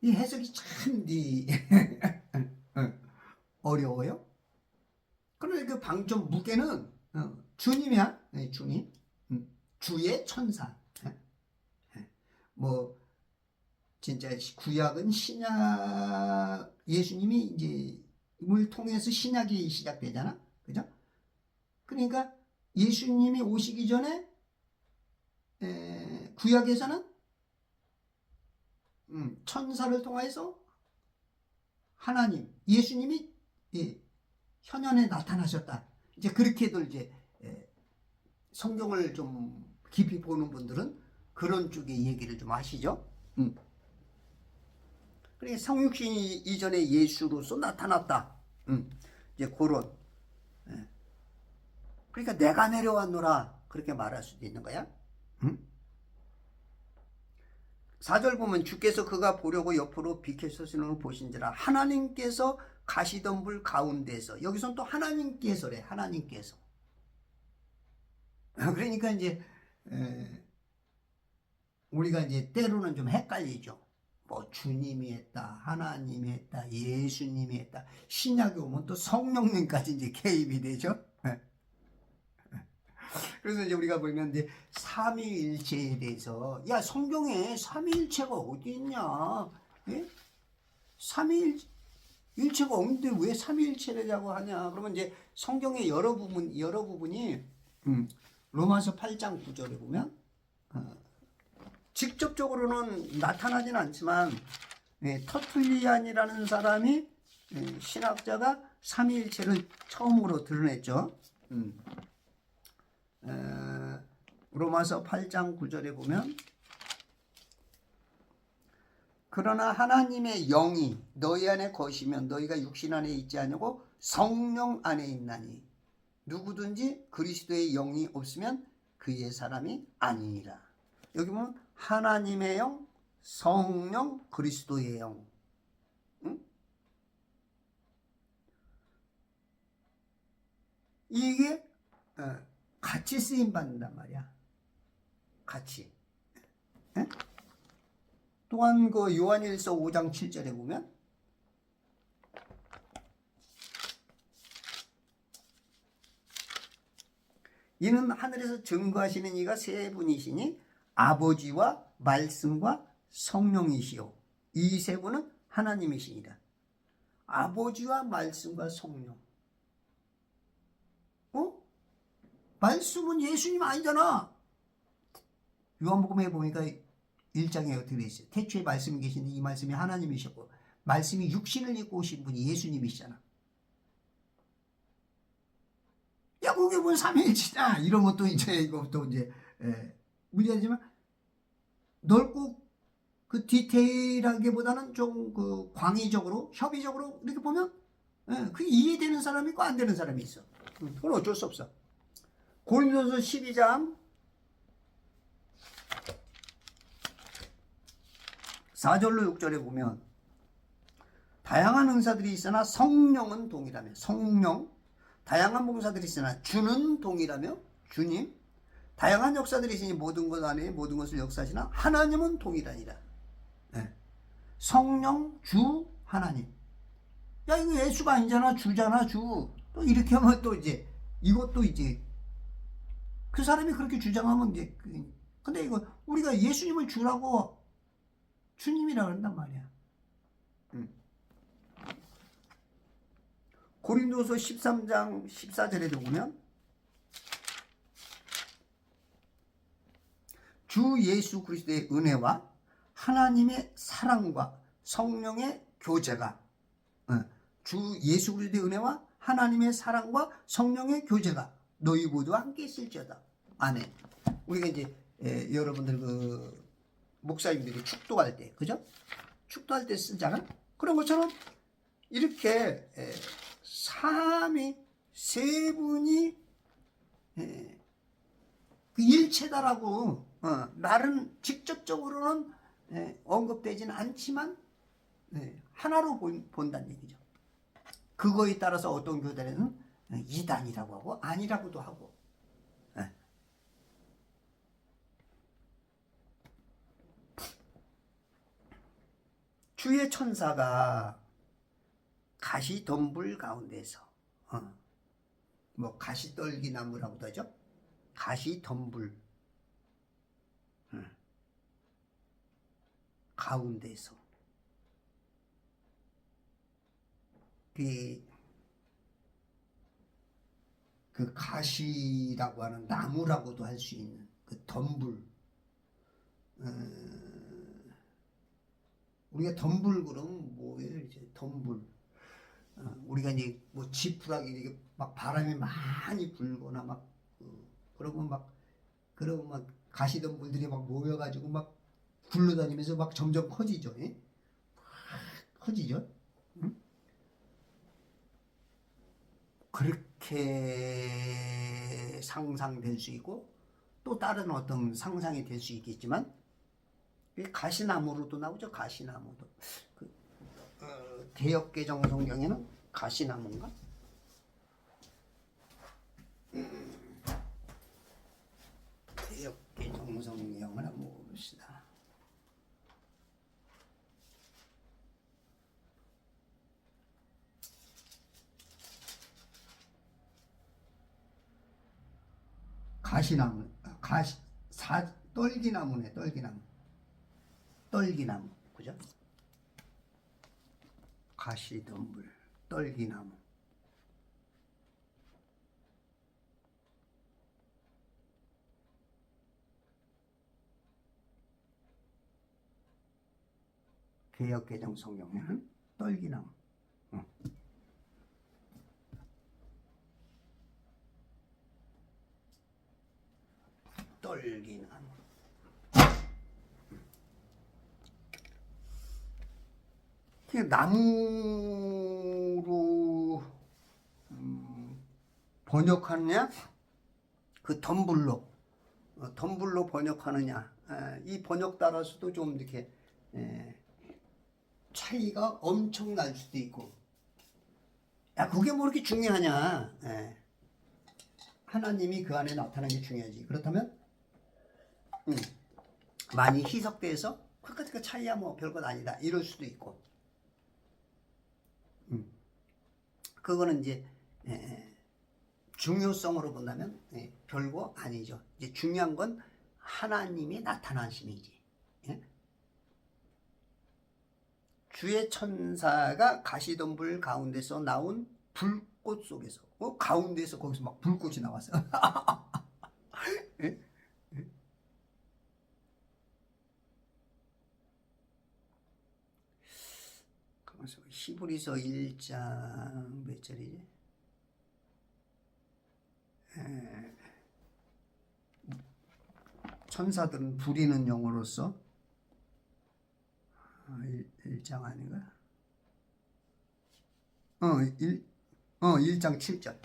이 해석이 참 어려워요. 그런데 그 방점 무게는 주님이야. 주님. 주의 천사. 뭐 진짜 구약은 신약, 예수님이 이제 을 통해서 신약이 시작되잖아, 그죠? 그러니까 예수님이 오시기 전에 구약에서는 천사를 통해서 하나님, 예수님이 현현에 나타나셨다. 이제 그렇게들 이제 성경을 좀 깊이 보는 분들은 그런 쪽의 얘기를 좀 하시죠. 그러니까 성육신 이전에 예수로서 나타났다. 이제 그런. 예. 그러니까 내가 내려왔노라 그렇게 말할 수도 있는 거야. 4절 보면 주께서 그가 보려고 옆으로 비켜서시는 보신지라 하나님께서 가시던 불 가운데서, 여기선 또 하나님께서래. 하나님께서. 그러니까 이제 우리가 이제 때로는 좀 헷갈리죠. 뭐 주님이 했다, 하나님이 했다, 예수님이 했다. 신약에 오면 또 성령님까지 이제 개입이 되죠. 그래서 이제 우리가 보면 이제 삼위일체에 대해서, 야 성경에 삼위일체가 어디 있냐? 예? 삼위일체가 없는데 왜 삼위일체라고 하냐? 그러면 이제 성경의 여러 부분이 로마서 8장 9절에 보면 직접적으로는 나타나진 않지만 터툴리안이라는 사람이 신학자가 삼위일체를 처음으로 드러냈죠. 로마서 8장 9절에 보면 그러나 하나님의 영이 너희 안에 거시면 너희가 육신 안에 있지 아니고 성령 안에 있나니 누구든지 그리스도의 영이 없으면 그의 사람이 아니니라. 여기 보면 하나님의 영, 성령, 그리스도의 영. 응? 이게 같이 쓰임 받는단 말이야. 같이. 에? 또한 그 요한일서 5장 7절에 보면 이는 하늘에서 증거하시는 이가 세 분이시니 아버지와 말씀과 성령이시요 이 세 분은 하나님이시니라. 아버지와 말씀과 성령. 말씀은 예수님 아니잖아. 요한복음에 보니까 1장에 어떻게 되어 있어요? 태초에 말씀이 계신데 이 말씀이 하나님이셨고 말씀이 육신을 입고 오신 분이 예수님이시잖아. 야 그게 뭔 삼위일체냐 이러면 또 이제 이것도 이제 문제지만 넓고 그 디테일하게보다는 좀 그 광의적으로 협의적으로 이렇게 보면 그 이해되는 사람이 있고 안 되는 사람이 있어. 그건 어쩔 수 없어. 고린도서 12장 4절로 6절에 보면 다양한 은사들이 있으나 성령은 동일하며 성령, 다양한 봉사들이 있으나 주는 동일하며 주님, 다양한 역사들이 있으니 모든 것 안에 모든 것을 역사하시나 하나님은 동일하니라. 성령, 주, 하나님. 야 이거 예수가 아니잖아, 주잖아, 주. 또 이렇게 하면 또 이제 이것도 이제 그 사람이 그렇게 주장하면 이제 근데 이거 우리가 예수님을 주라고 주님이라 그런단 말이야. 고린도서 13장 14절에도 보면 주 예수 그리스도의 은혜와 하나님의 사랑과 성령의 교제가 주 예수 그리스도의 은혜와 하나님의 사랑과 성령의 교제가 너희 모두와 함께 있을지어다. 아멘. 우리가 이제 여러분들 그 목사님들이 축도할 때, 그죠? 축도할 때 쓰잖아. 그런 것처럼 이렇게 삼위 세 분이 그 일체다라고 말은 직접적으로는 언급되지는 않지만 하나로 본다는 얘기죠. 그거에 따라서 어떤 교단에는 이단이라고 하고 아니라고도 하고. 주의 천사가 가시덤불 가운데서 뭐 가시떨기 나무라고도 하죠. 가시덤불 가운데서 그 가시라고 하는 나무라고도 할 수 있는 그 덤불, 우리가 덤불 그러면 뭐예요? 이제 덤불. 우리가 이제 뭐 지푸라기 이렇게 막 바람이 많이 불거나 막 그러면 막 가시덤불들이 막 모여가지고 막 굴러다니면서 막 점점 커지죠. 예? 커지죠. 응? 그렇게 상상될 수 있고 또 다른 어떤 상상이 될 수 있겠지만 가시나무로도 나오죠. 가시나무도 그, 개역개정 성경에는 가시나무인가? 개역개정 성경을 한번 봅시다. 가시나무, 떨기나무네, 떨기나무. 떨기나무, 그죠? 가시덤불, 떨기나무. 개역개정 성경에는 떨기나무. 응. 떨기나무. 나무로 번역하느냐, 그 덤불로 번역하느냐, 이 번역 따라서도 좀 이렇게 차이가 엄청 날 수도 있고. 야, 그게 뭐 이렇게 중요하냐? 하나님이 그 안에 나타나는 게 중요하지. 그렇다면 많이 희석돼서 그까짓 차이야 뭐 별것 아니다 이럴 수도 있고. 그거는 이제 중요성으로 본다면 별거 아니죠. 이제 중요한 건 하나님이 나타나심이지. 예? 주의 천사가 가시덤불 가운데서 나온 불꽃 속에서 가운데서 거기서 막 불꽃이 나왔어. 예? 예? 히브리서 1장 몇 절이지? 천사들은 부리는 영으로서 1장 아닌가? 1장 7절.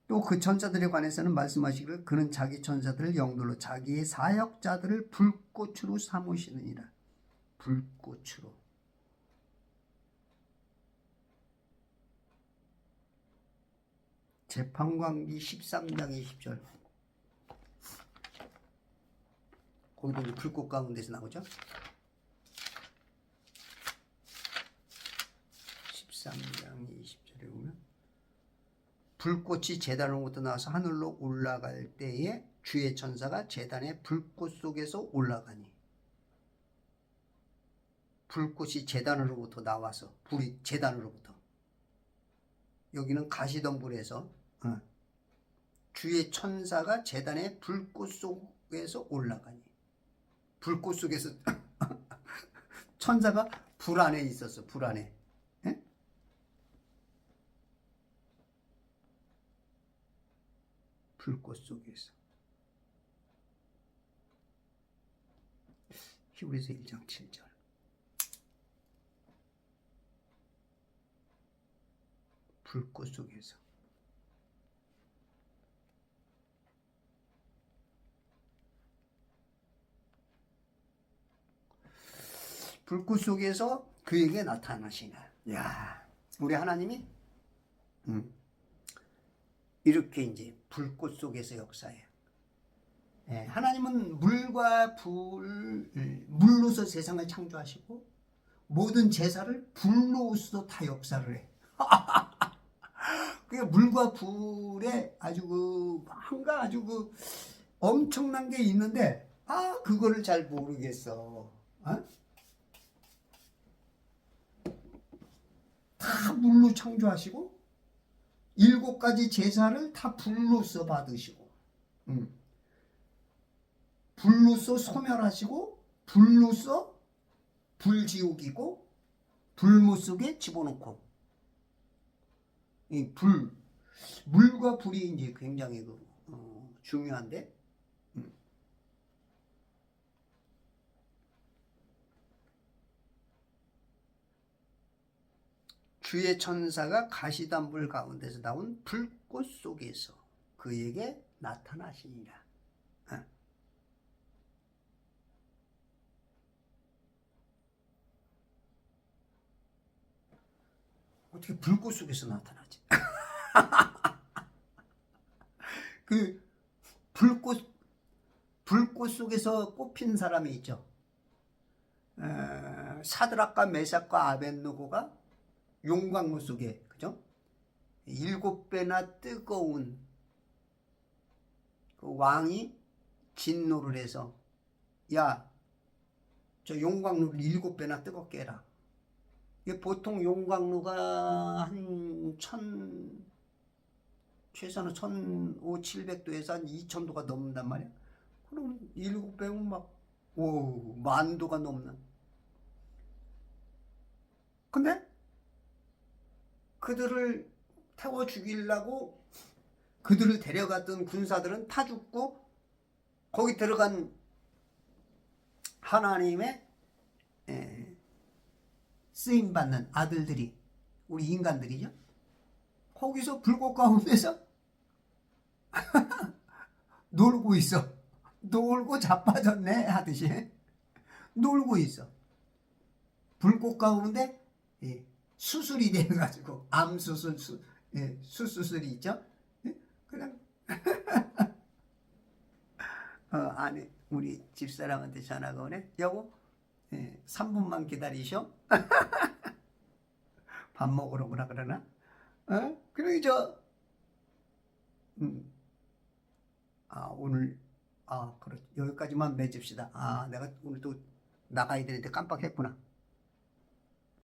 또 그 천사들에 관해서는 말씀하시기를 그는 자기 천사들을 영들로 자기의 사역자들을 불꽃으로 삼으시느니라. 불꽃으로. 재판관기 13장 20절. 거기도 불꽃 가운데서 나오죠. 13장 20절에 보면 불꽃이 제단으로부터 나와서 하늘로 올라갈 때에 주의 천사가 제단의 불꽃 속에서 올라가니. 불꽃이 제단으로부터 나와서, 불이 제단으로부터. 여기는 가시덤불에서 주의 천사가 제단의 불꽃 속에서 올라가니. 불꽃 속에서 천사가 불 안에 있었어. 불 안에. 예? 불꽃 속에서. 히브리서 1장 7절. 불꽃 속에서. 불꽃 속에서 그에게 나타나시네. 야, 우리 하나님이 이렇게 이제 불꽃 속에서 역사해요. 하나님은 물과 물로서 세상을 창조하시고 모든 제사를 불로서 다 역사를 해. 그러니까 물과 불에 아주 엄청난 게 있는데 그거를 잘 모르겠어. 다 물로 창조하시고 7가지 제사를 다 불로서 받으시고 불로서 소멸하시고 불로서 불지옥이고 불무 속에 집어넣고 이 물과 불이 이제 굉장히 중요한데 주의 천사가 가시덤불 가운데서 나온 불꽃 속에서 그에게 나타나시니라. 어. 어떻게 불꽃 속에서 나타나지? 그 불꽃 속에서 뽑힌 사람이 있죠. 사드락과 메삭과 아벳느고가 용광로 속에, 그죠? 7배나 뜨거운 그 왕이 진노를 해서, 야, 저 용광로를 7배나 뜨겁게 해라. 이게 보통 용광로가 한 최소한 1500~700도에서 한 2000도가 넘는단 말이야. 그럼 7배면 막, 오, 10,000도가 넘는. 근데 그들을 태워 죽이려고 그들을 데려갔던 군사들은 타 죽고, 거기 들어간 하나님의 쓰임받는 아들들이, 우리 인간들이죠. 거기서 불꽃 가운데서 놀고 있어. 놀고 자빠졌네 하듯이 놀고 있어. 불꽃 가운데 수술이 돼가지고, 암수술, 수술이 있죠. 그냥 아니, 우리 집사람한테 전화가 오네. 여보, 3분만 기다리셔. 밥 먹으러 오라 그러나? 그러기 오늘, 그렇, 여기까지만 맺읍시다. 내가 오늘 또 나가야 되는데 깜빡했구나.